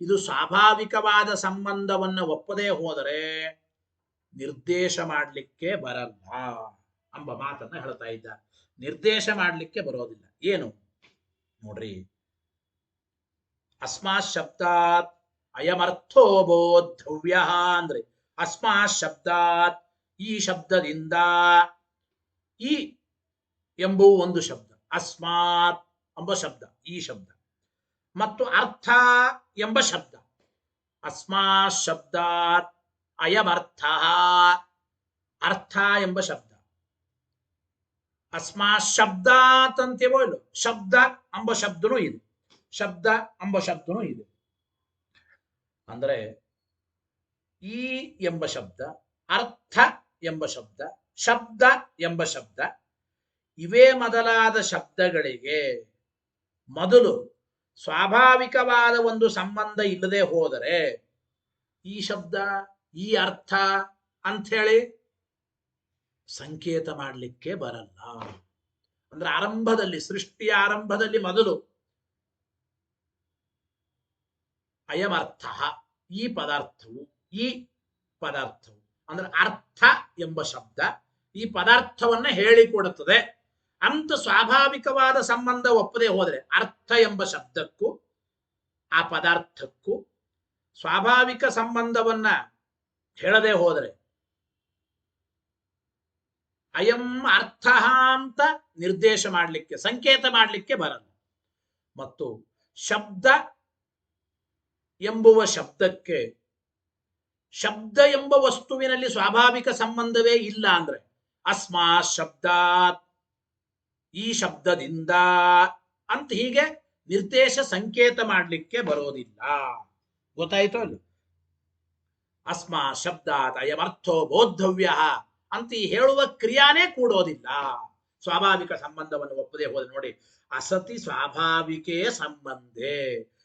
ಇದು ಸ್ವಾಭಾವಿಕವಾದ ಸಂಬಂಧವನ್ನ ಒಪ್ಪದೇ ಹೋದರೆ ನಿರ್ದೇಶ ಮಾಡಲಿಕ್ಕೆ ಬರಲ್ಲ ಎಂಬ ಮಾತನ್ನ ಹೇಳ್ತಾ ಇದ್ದಾರೆ. ನಿರ್ದೇಶ ಮಾಡಲಿಕ್ಕೆ ಬರೋದಿಲ್ಲ. ಏನು ನೋಡ್ರಿ, ಅಸ್ಮಾತ್ ಶಬ್ದಾತ್ ಅಯಮರ್ಥೋ ಬೋದ್ಧವ್ಯ ಅಂದ್ರೆ ಅಸ್ಮಾತ್ ಶಬ್ದಾತ್ ಈ ಶಬ್ದದಿಂದ, ಈ ಎಂಬುವ ಒಂದು ಶಬ್ದ, ಅಸ್ಮಾತ್ ಎಂಬ ಶಬ್ದ ಈ ಶಬ್ದ, ಮತ್ತು ಅರ್ಥ ಎಂಬ ಶಬ್ದ, ಅಸ್ಮಾತ್ ಶಬ್ದಾತ್ ಅಯಮರ್ಥ ಅರ್ಥ ಎಂಬ ಶಬ್ದ, ಅಸ್ಮಾತ್ ಶಬ್ದಾತ್ ಅಂತೇವೋ ಇಲ್ಲ, ಶಬ್ದ ಎಂಬ ಶಬ್ದನೂ ಇದೆ, ಶಬ್ದ ಎಂಬ ಶಬ್ದನೂ ಇದೆ. ಅಂದ್ರೆ ಈ ಎಂಬ ಶಬ್ದ, ಅರ್ಥ ಎಂಬ ಶಬ್ದ, ಶಬ್ದ ಎಂಬ ಶಬ್ದ, ಇವೇ ಮೊದಲಾದ ಶಬ್ದಗಳಿಗೆ ಮೊದಲು ಸ್ವಾಭಾವಿಕವಾದ ಒಂದು ಸಂಬಂಧ ಇಲ್ಲದೆ ಹೋದರೆ ಈ ಶಬ್ದ ಈ ಅರ್ಥ ಅಂಥೇಳಿ ಸಂಕೇತ ಮಾಡಲಿಕ್ಕೆ ಬರಲ್ಲ. ಅಂದ್ರೆ ಆರಂಭದಲ್ಲಿ, ಸೃಷ್ಟಿಯ ಆರಂಭದಲ್ಲಿ ಮೊದಲು ಅಯಮರ್ಥ ಈ ಪದಾರ್ಥವು, ಈ ಪದಾರ್ಥವು ಅಂದ್ರೆ ಅರ್ಥ ಎಂಬ ಶಬ್ದ ಈ ಪದಾರ್ಥವನ್ನ ಹೇಳಿಕೊಡುತ್ತದೆ ಅಂತ ಸ್ವಾಭಾವಿಕವಾದ ಸಂಬಂಧ ಒಪ್ಪದೆ ಹೋದರೆ, ಅರ್ಥ ಎಂಬ ಶಬ್ದಕ್ಕೂ ಆ ಪದಾರ್ಥಕ್ಕೂ ಸ್ವಾಭಾವಿಕ ಸಂಬಂಧವನ್ನ ಹೇಳದೆ ಹೋದರೆ ಅಯಂ ಅರ್ಥ ಅಂತ ನಿರ್ದೇಶ ಮಾಡಲಿಕ್ಕೆ, ಸಂಕೇತ ಮಾಡಲಿಕ್ಕೆ ಬರಲ್ಲ. ಮತ್ತು ಶಬ್ದ ಎಂಬುವ ಶಬ್ದಕ್ಕೆ ಶಬ್ದ ಎಂಬ ವಸ್ತುವಿನಲ್ಲಿ ಸ್ವಾಭಾವಿಕ ಸಂಬಂಧವೇ ಇಲ್ಲ ಅಂದ್ರೆ ಅಸ್ಮಾತ್ ಶಬ್ದಾತ್ ಈ ಶಬ್ದದಿಂದ ಅಂತ ಹೀಗೆ ನಿರ್ದೇಶ ಸಂಕೇತ ಮಾಡಲಿಕ್ಕೆ ಬರೋದಿಲ್ಲ. ಗೊತ್ತಾಯ್ತು ಅಲ್ಲ? ಅಸ್ಮಾತ್ ಶಬ್ದಾತ್ ಅಯಮರ್ಥೋ ಬೋದ್ಧವ್ಯ ಅಂತ ಈ ಹೇಳುವ ಕ್ರಿಯಾನೇ ಕೂಡೋದಿಲ್ಲ ಸ್ವಾಭಾವಿಕ ಸಂಬಂಧವನ್ನು ಒಪ್ಪದೆ ಹೋದ್ರೆ. ನೋಡಿ, ಅಸತಿ ಸ್ವಾಭಾವಿಕೇ ಸಂಬಂಧೆ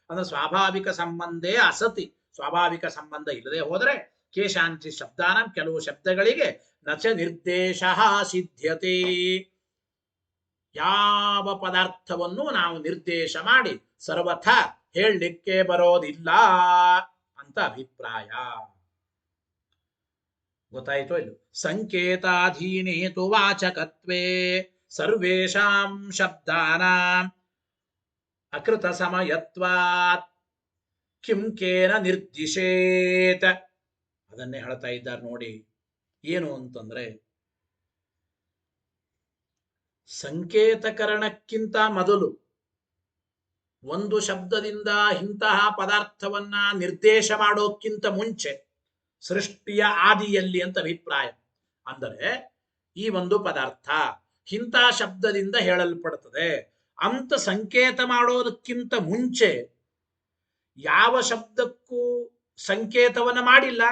ಅಂದ್ರೆ ಸ್ವಾಭಾವಿಕ ಸಂಬಂಧೇ ಅಸತಿ, ಸ್ವಾಭಾವಿಕ ಸಂಬಂಧ ಇಲ್ಲದೆ ಹೋದರೆ ಕೇಶಾಂಚಿ ಶಬ್ದಾನ ಕೆಲವು ಶಬ್ದಗಳಿಗೆ ನಚ ನಿರ್ದೇಶ ಸಿದ್ಧ್ಯತೆ, ಯಾವ ಪದಾರ್ಥವನ್ನು ನಾವು ನಿರ್ದೇಶ ಮಾಡಿ ಸರ್ವಥ ಹೇಳಲಿಕ್ಕೆ ಬರೋದಿಲ್ಲ ಅಂತ ಅಭಿಪ್ರಾಯ. ಗೊತ್ತಾಯ್ತು ಇಲ್ಲ? ಸಂಕೇತಾಧೀನೇತು ವಾಚಕತ್ವೇ ಸರ್ವೇಷಾಂ ಶಬ್ದಾನಾಂ ಅಕೃತ ಸಮಯತ್ವಾತ್ ಕಿಂ ಕೇನ ನಿರ್ದಿಶೇತ್. ಅದನ್ನೇ ಹೇಳ್ತಾ ಇದ್ದಾರೆ ನೋಡಿ. ಏನು ಅಂತಂದ್ರೆ, ಸಂಕೇತಕರಣಕ್ಕಿಂತ ಮೊದಲು ಒಂದು ಶಬ್ದದಿಂದ ಇಂತಹ ಪದಾರ್ಥವನ್ನ ನಿರ್ದೇಶ ಮಾಡೋಕ್ಕಿಂತ ಮುಂಚೆ ಸೃಷ್ಟಿಯ ಆದಿಯಲ್ಲಿ ಅಂತ ಅಭಿಪ್ರಾಯ. ಅಂದರೆ ಈ ಒಂದು ಪದಾರ್ಥ ಇಂತಹ ಶಬ್ದದಿಂದ ಹೇಳಲ್ಪಡುತ್ತದೆ ಅಂತ ಸಂಕೇತ ಮಾಡೋದಕ್ಕಿಂತ ಮುಂಚೆ ಯಾವ ಶಬ್ದಕ್ಕೂ ಸಂಕೇತವನ್ನ ಮಾಡಿಲ್ಲ.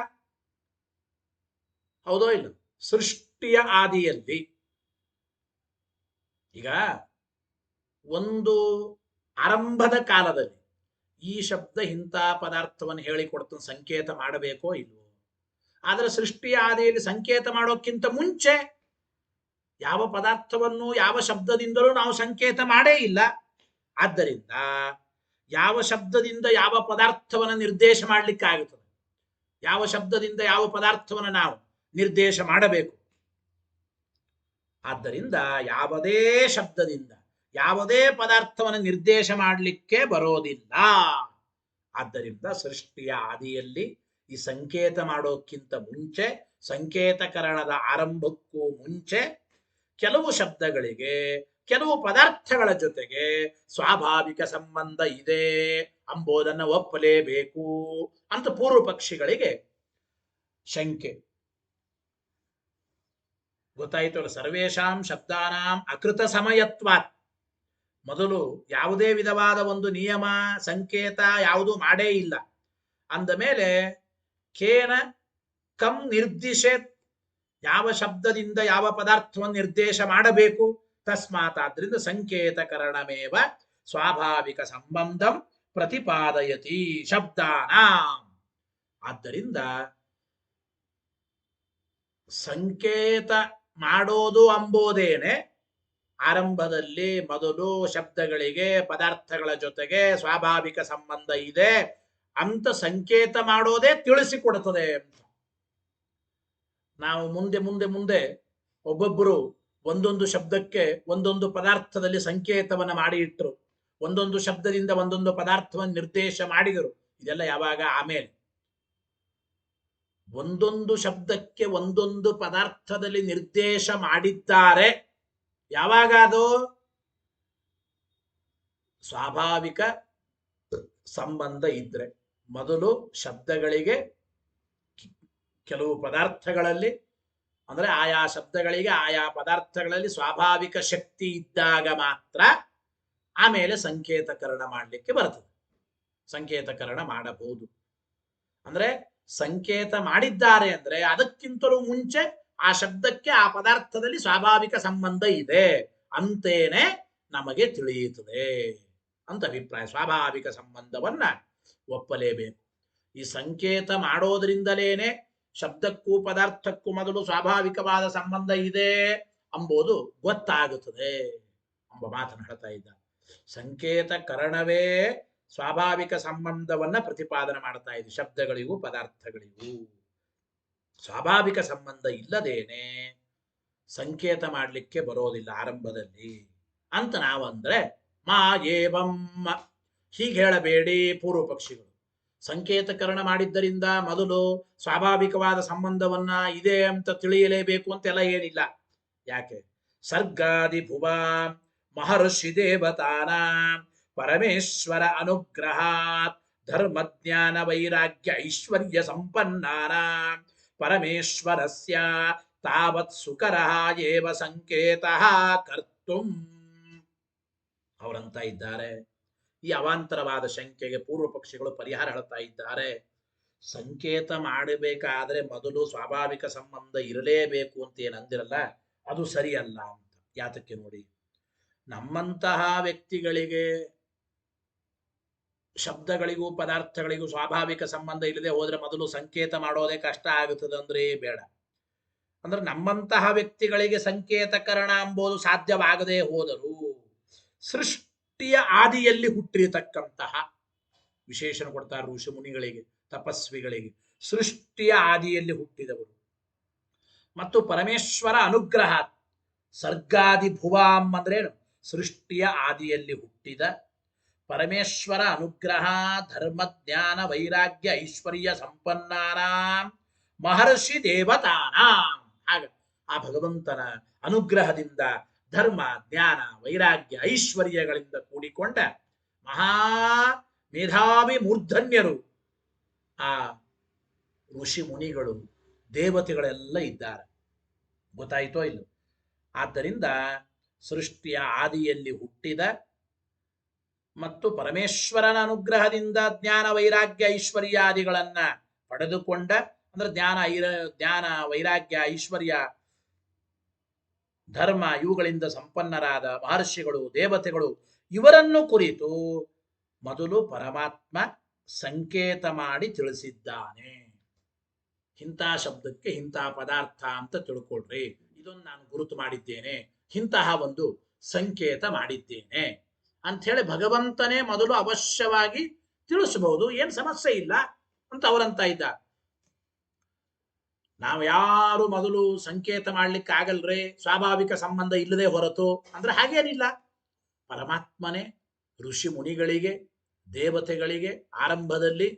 ಹೌದೋ ಇಲ್ಲ? ಸೃಷ್ಟಿಯ ಆದಿಯಲ್ಲಿ ಈಗ ಒಂದು ಆರಂಭದ ಕಾಲದಲ್ಲಿ ಈ ಶಬ್ದ ಇಂಥ ಪದಾರ್ಥವನ್ನು ಹೇಳಿಕೊಡ್ತಾನೆ ಸಂಕೇತ ಮಾಡಬೇಕೋ ಇಲ್ವೋ? ಆದರೆ ಸೃಷ್ಟಿಯ ಆದಿಯಲ್ಲಿ ಸಂಕೇತ ಮಾಡೋಕ್ಕಿಂತ ಮುಂಚೆ ಯಾವ ಪದಾರ್ಥವನ್ನು ಯಾವ ಶಬ್ದದಿಂದಲೂ ನಾವು ಸಂಕೇತ ಮಾಡೇ ಇಲ್ಲ. ಆದ್ದರಿಂದ ಯಾವ ಶಬ್ದದಿಂದ ಯಾವ ಪದಾರ್ಥವನ್ನು ನಿರ್ದೇಶ ಮಾಡಲಿಕ್ಕೆ ಆಗುತ್ತದೆ, ಯಾವ ಶಬ್ದದಿಂದ ಯಾವ ಪದಾರ್ಥವನ್ನು ನಾವು ನಿರ್ದೇಶ ಮಾಡಬೇಕು. ಆದ್ದರಿಂದ ಯಾವುದೇ ಶಬ್ದದಿಂದ ಯಾವುದೇ ಪದಾರ್ಥವನ್ನು ನಿರ್ದೇಶ ಮಾಡಲಿಕ್ಕೆ ಬರೋದಿಲ್ಲ. ಆದ್ದರಿಂದ ಸೃಷ್ಟಿಯ ಆದಿಯಲ್ಲಿ ಈ ಸಂಕೇತ ಮಾಡೋಕ್ಕಿಂತ ಮುಂಚೆ, ಸಂಕೇತಕರಣದ ಆರಂಭಕ್ಕೂ ಮುಂಚೆ ಕೆಲವು ಶಬ್ದಗಳಿಗೆ ಕೆಲವು ಪದಾರ್ಥಗಳ ಜೊತೆಗೆ ಸ್ವಾಭಾವಿಕ ಸಂಬಂಧ ಇದೆ ಅಂಬೋದನ್ನ ಒಪ್ಪಲೇಬೇಕು ಅಂತ ಪೂರ್ವ ಪಕ್ಷಿಗಳಿಗೆ ಶಂಕೆ. ಗೊತ್ತಾಯಿತು. ಸರ್ವೇಷಾಂ ಶಬ್ದಾನಾಂ ಅಕೃತ ಸಮಯತ್ವಾತ್. ಮೊದಲು ಯಾವುದೇ ವಿಧವಾದ ಒಂದು ನಿಯಮ ಸಂಕೇತ ಯಾವುದು ಮಾಡೇ ಇಲ್ಲ ಅಂದ ಮೇಲೆ ಕೇನ ಕಂ ನಿರ್ದಿಶೇತ್, ಯಾವ ಶಬ್ದದಿಂದ ಯಾವ ಪದಾರ್ಥವನ್ನು ನಿರ್ದೇಶ ಮಾಡಬೇಕು. ತಸ್ಮಾತ್, ಆದ್ರಿಂದ ಸಂಕೇತಕರಣಮೇವ ಸ್ವಾಭಾವಿಕ ಸಂಬಂಧಂ ಪ್ರತಿಪಾದಯತಿ ಶಬ್ದಾನಾಂ. ಆದ್ದರಿಂದ ಸಂಕೇತ ಮಾಡೋದು ಅಂಬೋದೇನೆ ಆರಂಭದಲ್ಲಿ ಮೊದಲು ಶಬ್ದಗಳಿಗೆ ಪದಾರ್ಥಗಳ ಜೊತೆಗೆ ಸ್ವಾಭಾವಿಕ ಸಂಬಂಧ ಇದೆ ಅಂತ ಸಂಕೇತ ಮಾಡೋದೇ ತಿಳಿಸಿಕೊಡುತ್ತದೆ ಅಂತ. ನಾವು ಮುಂದೆ ಮುಂದೆ ಮುಂದೆ ಒಬ್ಬೊಬ್ಬರು ಒಂದೊಂದು ಶಬ್ದಕ್ಕೆ ಒಂದೊಂದು ಪದಾರ್ಥದಲ್ಲಿ ಸಂಕೇತವನ್ನ ಮಾಡಿ ಇಟ್ಟರು, ಒಂದೊಂದು ಶಬ್ದದಿಂದ ಒಂದೊಂದು ಪದಾರ್ಥವನ್ನು ನಿರ್ದೇಶ ಮಾಡಿದರು. ಇದೆಲ್ಲ ಯಾವಾಗ? ಆಮೇಲೆ ಒಂದೊಂದು ಶಬ್ದಕ್ಕೆ ಒಂದೊಂದು ಪದಾರ್ಥದಲ್ಲಿ ನಿರ್ದೇಶ ಮಾಡಿದ್ದಾರೆ. ಯಾವಾಗ? ಅದು ಸ್ವಾಭಾವಿಕ ಸಂಬಂಧ ಇದ್ರೆ. ಮೊದಲು ಶಬ್ದಗಳಿಗೆ ಕೆಲವು ಪದಾರ್ಥಗಳಲ್ಲಿ, ಅಂದ್ರೆ ಆಯಾ ಶಬ್ದಗಳಿಗೆ ಆಯಾ ಪದಾರ್ಥಗಳಲ್ಲಿ ಸ್ವಾಭಾವಿಕ ಶಕ್ತಿ ಇದ್ದಾಗ ಮಾತ್ರ ಆಮೇಲೆ ಸಂಕೇತಕರಣ ಮಾಡಲಿಕ್ಕೆ ಬರ್ತದೆ. ಸಂಕೇತಕರಣ ಮಾಡಬಹುದು. ಅಂದ್ರೆ ಸಂಕೇತ ಮಾಡಿದ್ದಾರೆ ಅಂದ್ರೆ ಅದಕ್ಕಿಂತಲೂ ಮುಂಚೆ ಆ ಶಬ್ದಕ್ಕೆ ಆ ಪದಾರ್ಥದಲ್ಲಿ ಸ್ವಾಭಾವಿಕ ಸಂಬಂಧ ಇದೆ ಅಂತೇನೆ ನಮಗೆ ತಿಳಿಯುತ್ತದೆ ಅಂತ ಅಭಿಪ್ರಾಯ. ಸ್ವಾಭಾವಿಕ ಸಂಬಂಧವನ್ನ ಒಪ್ಪಲೇಬೇಕು. ಈ ಸಂಕೇತ ಮಾಡೋದ್ರಿಂದಲೇನೆ ಶಬ್ದಕ್ಕೂ ಪದಾರ್ಥಕ್ಕೂ ಮೊದಲು ಸ್ವಾಭಾವಿಕವಾದ ಸಂಬಂಧ ಇದೆ ಎಂಬುದು ಗೊತ್ತಾಗುತ್ತದೆ ಎಂಬ ಮಾತನ್ನು ಹೇಳ್ತಾ ಇದ್ದ. ಸಂಕೇತಕರಣವೇ ಸ್ವಾಭಾವಿಕ ಸಂಬಂಧವನ್ನ ಪ್ರತಿಪಾದನೆ ಮಾಡ್ತಾ ಇದೆ ಶಬ್ದಗಳಿಗೂ ಪದಾರ್ಥಗಳಿಗೂ. ಸ್ವಾಭಾವಿಕ ಸಂಬಂಧ ಇಲ್ಲದೇನೆ ಸಂಕೇತ ಮಾಡಲಿಕ್ಕೆ ಬರೋದಿಲ್ಲ ಆರಂಭದಲ್ಲಿ ಅಂತ ನಾವಂದ್ರೆ ಮಾ ಏವಂ, ಹೀಗೆ ಹೇಳಬೇಡಿ ಪೂರ್ವ ಪಕ್ಷಿಗಳು. ಸಂಕೇತಕರಣ ಮಾಡಿದ್ದರಿಂದ ಮೊದಲು ಸ್ವಾಭಾವಿಕವಾದ ಸಂಬಂಧವನ್ನ ಇದೆ ಅಂತ ತಿಳಿಯಲೇಬೇಕು ಅಂತೆಲ್ಲ ಏನಿಲ್ಲ. ಯಾಕೆ? ಸರ್ಗಾದಿ ಭುವಾ ಮಹರ್ಷಿ ದೇವತಾನ ಪರಮೇಶ್ವರ ಅನುಗ್ರಹಾತ್ ಧರ್ಮಜ್ಞಾನ ವೈರಾಗ್ಯ ಐಶ್ವರ್ಯ ಸಂಪನ್ನಾನ ಪರಮೇಶ್ವರಸ್ಯ ತಾವತ್ ಸುಕರಃ ಏವ ಸಂಕೇತಃ ಕರ್ತುಂ. ಅವರಂತ ಇದ್ದಾರೆ. ಈ ಅವಾಂತರವಾದ ಶಂಕೆಗೆ ಪೂರ್ವ ಪಕ್ಷಿಗಳು ಪರಿಹಾರ ಹೇಳ್ತಾ ಇದ್ದಾರೆ. ಸಂಕೇತ ಮಾಡಬೇಕಾದ್ರೆ ಮೊದಲು ಸ್ವಾಭಾವಿಕ ಸಂಬಂಧ ಇರಲೇಬೇಕು ಅಂತ ಏನಂದಿರಲ್ಲ, ಅದು ಸರಿಯಲ್ಲ ಅಂತ. ಯಾತಕ್ಕೆ ನೋಡಿ, ನಮ್ಮಂತಹ ವ್ಯಕ್ತಿಗಳಿಗೆ ಶಬ್ದಗಳಿಗೂ ಪದಾರ್ಥಗಳಿಗೂ ಸ್ವಾಭಾವಿಕ ಸಂಬಂಧ ಇಲ್ಲದೆ ಹೋದ್ರೆ ಮೊದಲು ಸಂಕೇತ ಮಾಡೋದೇ ಕಷ್ಟ ಆಗುತ್ತದೆ ಅಂದ್ರೆ ಬೇಡ. ಅಂದ್ರೆ ನಮ್ಮಂತಹ ವ್ಯಕ್ತಿಗಳಿಗೆ ಸಂಕೇತಕರಣ ಎಂಬುದು ಸಾಧ್ಯವಾಗದೆ ಹೋದರೂ ಸೃಷ್ಟಿಯ ಆದಿಯಲ್ಲಿ ಹುಟ್ಟಿರತಕ್ಕಂತಹ ವಿಶೇಷಣ ಕೊಡ್ತಾರೆ ಋಷಿ ಮುನಿಗಳಿಗೆ, ತಪಸ್ವಿಗಳಿಗೆ. ಸೃಷ್ಟಿಯ ಆದಿಯಲ್ಲಿ ಹುಟ್ಟಿದವರು ಮತ್ತು ಪರಮೇಶ್ವರ ಅನುಗ್ರಹ ಸರ್ಗಾದಿ ಭುವಾಂ ಅಂದ್ರೇನು? ಸೃಷ್ಟಿಯ ಆದಿಯಲ್ಲಿ ಹುಟ್ಟಿದ ಪರಮೇಶ್ವರ ಅನುಗ್ರಹ ಧರ್ಮ ಜ್ಞಾನ ವೈರಾಗ್ಯ ಐಶ್ವರ್ಯ ಸಂಪನ್ನಾನಾಂ ಮಹರ್ಷಿ ದೇವತಾನಾಂ. ಆಗ ಆ ಭಗವಂತನ ಅನುಗ್ರಹದಿಂದ ಧರ್ಮ ಜ್ಞಾನ ವೈರಾಗ್ಯ ಐಶ್ವರ್ಯಗಳಿಂದ ಕೂಡಿಕೊಂಡ ಮಹಾ ಮೇಧಾವಿ ಮೂರ್ಧನ್ಯರು ಆ ಋಷಿ ಮುನಿಗಳು ದೇವತೆಗಳೆಲ್ಲ ಇದ್ದಾರೆ. ಗೊತ್ತಾಯಿತೋ ಇಲ್ಲ? ಆದ್ದರಿಂದ ಸೃಷ್ಟಿಯ ಆದಿಯಲ್ಲಿ ಹುಟ್ಟಿದ ಮತ್ತು ಪರಮೇಶ್ವರನ ಅನುಗ್ರಹದಿಂದ ಜ್ಞಾನ ವೈರಾಗ್ಯ ಐಶ್ವರ್ಯಾದಿಗಳನ್ನ ಪಡೆದುಕೊಂಡ, ಅಂದ್ರೆ ಜ್ಞಾನ ವೈರಾಗ್ಯ ಐಶ್ವರ್ಯ ಧರ್ಮ ಇವುಗಳಿಂದ ಸಂಪನ್ನರಾದ ಮಹರ್ಷಿಗಳು ದೇವತೆಗಳು ಇವರನ್ನು ಕುರಿತು ಮೊದಲು ಪರಮಾತ್ಮ ಸಂಕೇತ ಮಾಡಿ ತಿಳಿಸಿದ್ದಾನೆ. ಇಂಥ ಶಬ್ದಕ್ಕೆ ಇಂಥ ಪದಾರ್ಥ ಅಂತ ತಿಳ್ಕೊಳ್ರಿ, ಇದನ್ನು ನಾನು ಗುರುತು ಮಾಡಿದ್ದೇನೆ, ಇಂತಹ ಒಂದು ಸಂಕೇತ ಮಾಡಿದ್ದೇನೆ ಅಂಥೇಳಿ ಭಗವಂತನೇ ಮೊದಲು ಅವಶ್ಯವಾಗಿ ತಿಳಿಸಬಹುದು, ಏನ್ ಸಮಸ್ಯೆ ಇಲ್ಲ ಅಂತ ಅವರಂತ ಇದ್ದ. ನಾವು ಯಾರು ಮೊದಲು ಸಂಕೇತ ಮಾಡ್ಲಿಕ್ಕೆ ಆಗಲ್ರಿ, ಸ್ವಾಭಾವಿಕ ಸಂಬಂಧ ಇಲ್ಲದೆ ಹೊರತು ಅಂದ್ರೆ ಹಾಗೇನಿಲ್ಲ. ಪರಮಾತ್ಮನೇ ಋಷಿ ಮುನಿಗಳಿಗೆ ದೇವತೆಗಳಿಗೆ ಆರಂಭದಲ್ಲಿ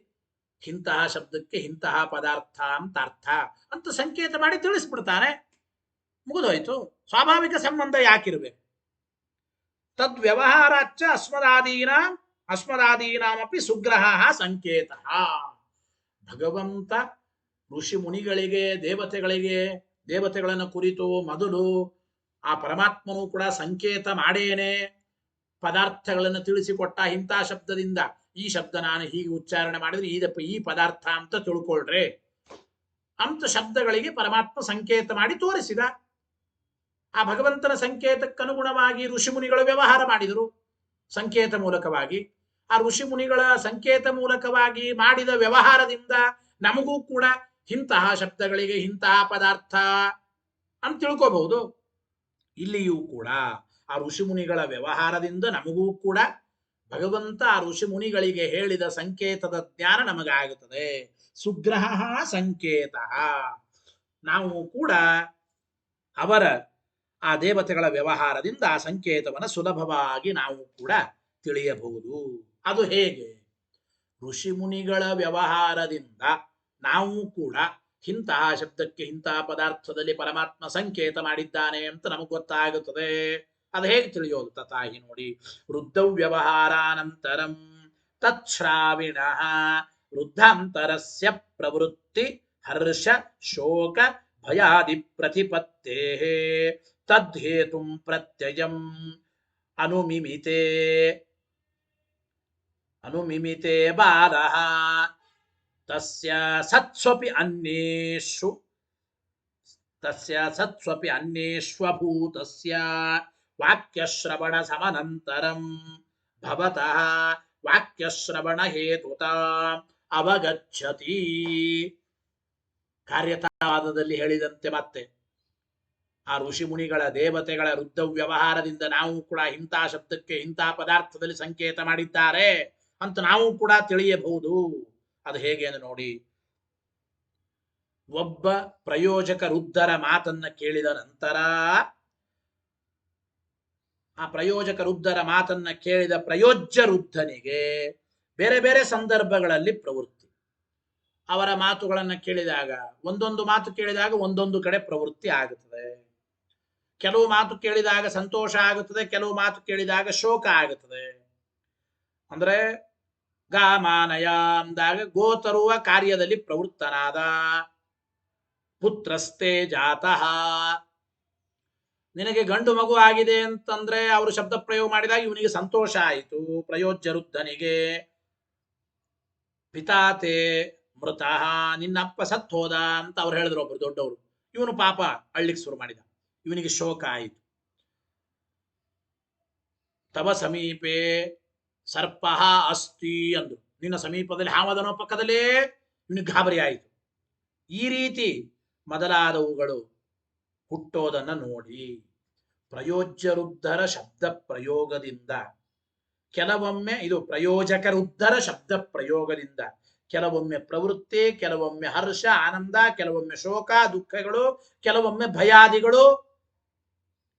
ಇಂತಹ ಶಬ್ದಕ್ಕೆ ಇಂತಹ ಪದಾರ್ಥ ಅಂತ ಅರ್ಥ ಅಂತ ಸಂಕೇತ ಮಾಡಿ ತಿಳಿಸ್ಬಿಡ್ತಾನೆ, ಮುಗಿದೋಯ್ತು. ಸ್ವಾಭಾವಿಕ ಸಂಬಂಧ ಯಾಕಿರ್ಬೇಕು? ತದ್ ವ್ಯವಹಾರಾಚ್ಚ ಅಸ್ಮದಾದೀನ ಅಸ್ಮದಾದೀನಾಮಪಿ ಸುಗ್ರಹ ಸಂಕೇತ. ಭಗವಂತ ಋಷಿ ಮುನಿಗಳಿಗೆ ದೇವತೆಗಳನ್ನು ಕುರಿತು ಮೊದಲು ಆ ಪರಮಾತ್ಮನು ಕೂಡ ಸಂಕೇತ ಮಾಡೇನೆ ಪದಾರ್ಥಗಳನ್ನು ತಿಳಿಸಿಕೊಟ್ಟ. ಇಂಥ ಶಬ್ದದಿಂದ ಈ ಶಬ್ದ ನಾನು ಹೀಗೆ ಉಚ್ಚಾರಣೆ ಮಾಡಿದ್ರೆ ಈ ಪದಾರ್ಥ ಅಂತ ತಿಳ್ಕೊಳ್ರೆ ಅಂತ ಶಬ್ದಗಳಿಗೆ ಪರಮಾತ್ಮ ಸಂಕೇತ ಮಾಡಿ ತೋರಿಸಿದ. ಆ ಭಗವಂತನ ಸಂಕೇತಕ್ಕನುಗುಣವಾಗಿ ಋಷಿಮುನಿಗಳು ವ್ಯವಹಾರ ಮಾಡಿದರು ಸಂಕೇತ ಮೂಲಕವಾಗಿ. ಆ ಋಷಿಮುನಿಗಳ ಸಂಕೇತ ಮೂಲಕವಾಗಿ ಮಾಡಿದ ವ್ಯವಹಾರದಿಂದ ನಮಗೂ ಕೂಡ ಇಂತಹ ಶಬ್ದಗಳಿಗೆ ಇಂತಹ ಪದಾರ್ಥ ಅಂತ ತಿಳ್ಕೋಬಹುದು. ಇಲ್ಲಿಯೂ ಕೂಡ ಆ ಋಷಿಮುನಿಗಳ ವ್ಯವಹಾರದಿಂದ ನಮಗೂ ಕೂಡ ಭಗವಂತ ಆ ಋಷಿಮುನಿಗಳಿಗೆ ಹೇಳಿದ ಸಂಕೇತದ ಜ್ಞಾನ ನಮಗಾಗುತ್ತದೆ. ಸುಗ್ರಹ ಸಂಕೇತ. ನಾವು ಕೂಡ ಅವರ ಆ ದೇವತೆಗಳ ವ್ಯವಹಾರದಿಂದ ಆ ಸಂಕೇತವನ್ನು ಸುಲಭವಾಗಿ ನಾವು ಕೂಡ ತಿಳಿಯಬಹುದು. ಅದು ಹೇಗೆ? ಋಷಿಮುನಿಗಳ ವ್ಯವಹಾರದಿಂದ ನಾವು ಕೂಡ ಇಂತಹ ಶಬ್ದಕ್ಕೆ ಇಂತಹ ಪದಾರ್ಥದಲ್ಲಿ ಪರಮಾತ್ಮ ಸಂಕೇತ ಮಾಡಿದ್ದಾನೆ ಅಂತ ನಮಗೆ ಗೊತ್ತಾಗುತ್ತದೆ. ಅದು ಹೇಗೆ ತಿಳಿಯೋದು? ತಥಾಹಿ ನೋಡಿ. ವೃದ್ಧೌ ವ್ಯವಹಾರಾನಂತರಂ ತಚ್ಛ್ರಾವಿಣ ವೃದ್ಧಾಂತರಸ್ಯ ಪ್ರವೃತ್ತಿ ಹರ್ಷ ಶೋಕ ಭಯಾದಿ ಪ್ರತಿಪತ್ತೇ ತದ್ಹೇತುಂ ಪ್ರತ್ಯಯಂ ಅನುಮಿಮಿತೆ ಬಾಲಃ ತಸ್ಯ ಸತ್ಸ್ವಪಿ ಅನ್ಯೇಷ್ವಭೂತಸ್ಯ ವಾಕ್ಯಶ್ರವಣ ಸಮನಂತರಂ ಭವತಃ ವಾಕ್ಯಶ್ರವಣ ಹೇತುತಾ ಅವಗಚ್ಚತಿ. ಕಾರ್ಯತಾವಾದದಲ್ಲಿ ಹೇಳಿದಂತೆ ಮತ್ತೆ ಆ ಋಷಿ ಮುನಿಗಳ ದೇವತೆಗಳ ವೃದ್ಧ ವ್ಯವಹಾರದಿಂದ ನಾವು ಕೂಡ ಇಂಥ ಶಬ್ದಕ್ಕೆ ಇಂಥ ಪದಾರ್ಥದಲ್ಲಿ ಸಂಕೇತ ಮಾಡಿದ್ದಾರೆ ಅಂತ ನಾವು ಕೂಡ ತಿಳಿಯಬಹುದು. ಅದು ಹೇಗೆ ಎಂದು ನೋಡಿ. ಒಬ್ಬ ಪ್ರಯೋಜಕ ವೃದ್ಧರ ಮಾತನ್ನ ಕೇಳಿದ ನಂತರ ಆ ಪ್ರಯೋಜಕ ವೃದ್ಧರ ಮಾತನ್ನ ಕೇಳಿದ ಪ್ರಯೋಜ್ಯ ವೃದ್ಧನಿಗೆ ಬೇರೆ ಬೇರೆ ಸಂದರ್ಭಗಳಲ್ಲಿ ಪ್ರವೃತ್ತಿ. ಅವರ ಮಾತುಗಳನ್ನು ಕೇಳಿದಾಗ ಒಂದೊಂದು ಮಾತು ಕೇಳಿದಾಗ ಒಂದೊಂದು ಕಡೆ ಪ್ರವೃತ್ತಿ ಆಗುತ್ತದೆ. ಕೆಲವು ಮಾತು ಕೇಳಿದಾಗ ಸಂತೋಷ ಆಗುತ್ತದೆ, ಕೆಲವು ಮಾತು ಕೇಳಿದಾಗ ಶೋಕ ಆಗುತ್ತದೆ. ಅಂದ್ರೆ ಗಾಮಾನಯ ಅಂದಾಗ ಗೋ ತರುವ ಕಾರ್ಯದಲ್ಲಿ ಪ್ರವೃತ್ತನಾದ. ಪುತ್ರಸ್ತೆ ಜಾತಃ, ನಿನಗೆ ಗಂಡು ಮಗು ಆಗಿದೆ ಅಂತಂದ್ರೆ ಅವರು ಶಬ್ದ ಪ್ರಯೋಗ ಮಾಡಿದಾಗ ಇವನಿಗೆ ಸಂತೋಷ ಆಯಿತು ಪ್ರಯೋಜ್ಯ ವೃದ್ಧನಿಗೆ. ಪಿತಾತೆ ಮೃತಃ, ನಿನ್ನಪ್ಪ ಸತ್ ಹೋದ ಅಂತ ಅವ್ರು ಹೇಳಿದ್ರು ಒಬ್ರು ದೊಡ್ಡವರು. ಇವನು ಪಾಪ ಅಳ್ಳಿಕ್ ಶುರು ಮಾಡಿದ, ಇವನಿಗೆ ಶೋಕ ಆಯಿತು. ತವ ಸಮೀಪೆ ಸರ್ಪ ಅಸ್ತಿ ಅಂದ್ರು, ನಿನ್ನ ಸಮೀಪದಲ್ಲಿ ಹಾವದನೋ ಪಕ್ಕದಲ್ಲೇ, ಇವನಿಗೆ ಗಾಬರಿ ಆಯಿತು. ಈ ರೀತಿ ಮೊದಲಾದವುಗಳು ಹುಟ್ಟೋದನ್ನ ನೋಡಿ ಪ್ರಯೋಜ್ಯ ವೃದ್ಧರ ಶಬ್ದ ಪ್ರಯೋಗದಿಂದ ಕೆಲವೊಮ್ಮೆ ಇದು ಪ್ರಯೋಜಕ ವೃದ್ಧರ ಶಬ್ದ ಪ್ರಯೋಗದಿಂದ ಕೆಲವೊಮ್ಮೆ ಪ್ರವೃತ್ತಿ, ಕೆಲವೊಮ್ಮೆ ಹರ್ಷ ಆನಂದ, ಕೆಲವೊಮ್ಮೆ ಶೋಕ ದುಃಖಗಳು, ಕೆಲವೊಮ್ಮೆ ಭಯಾದಿಗಳು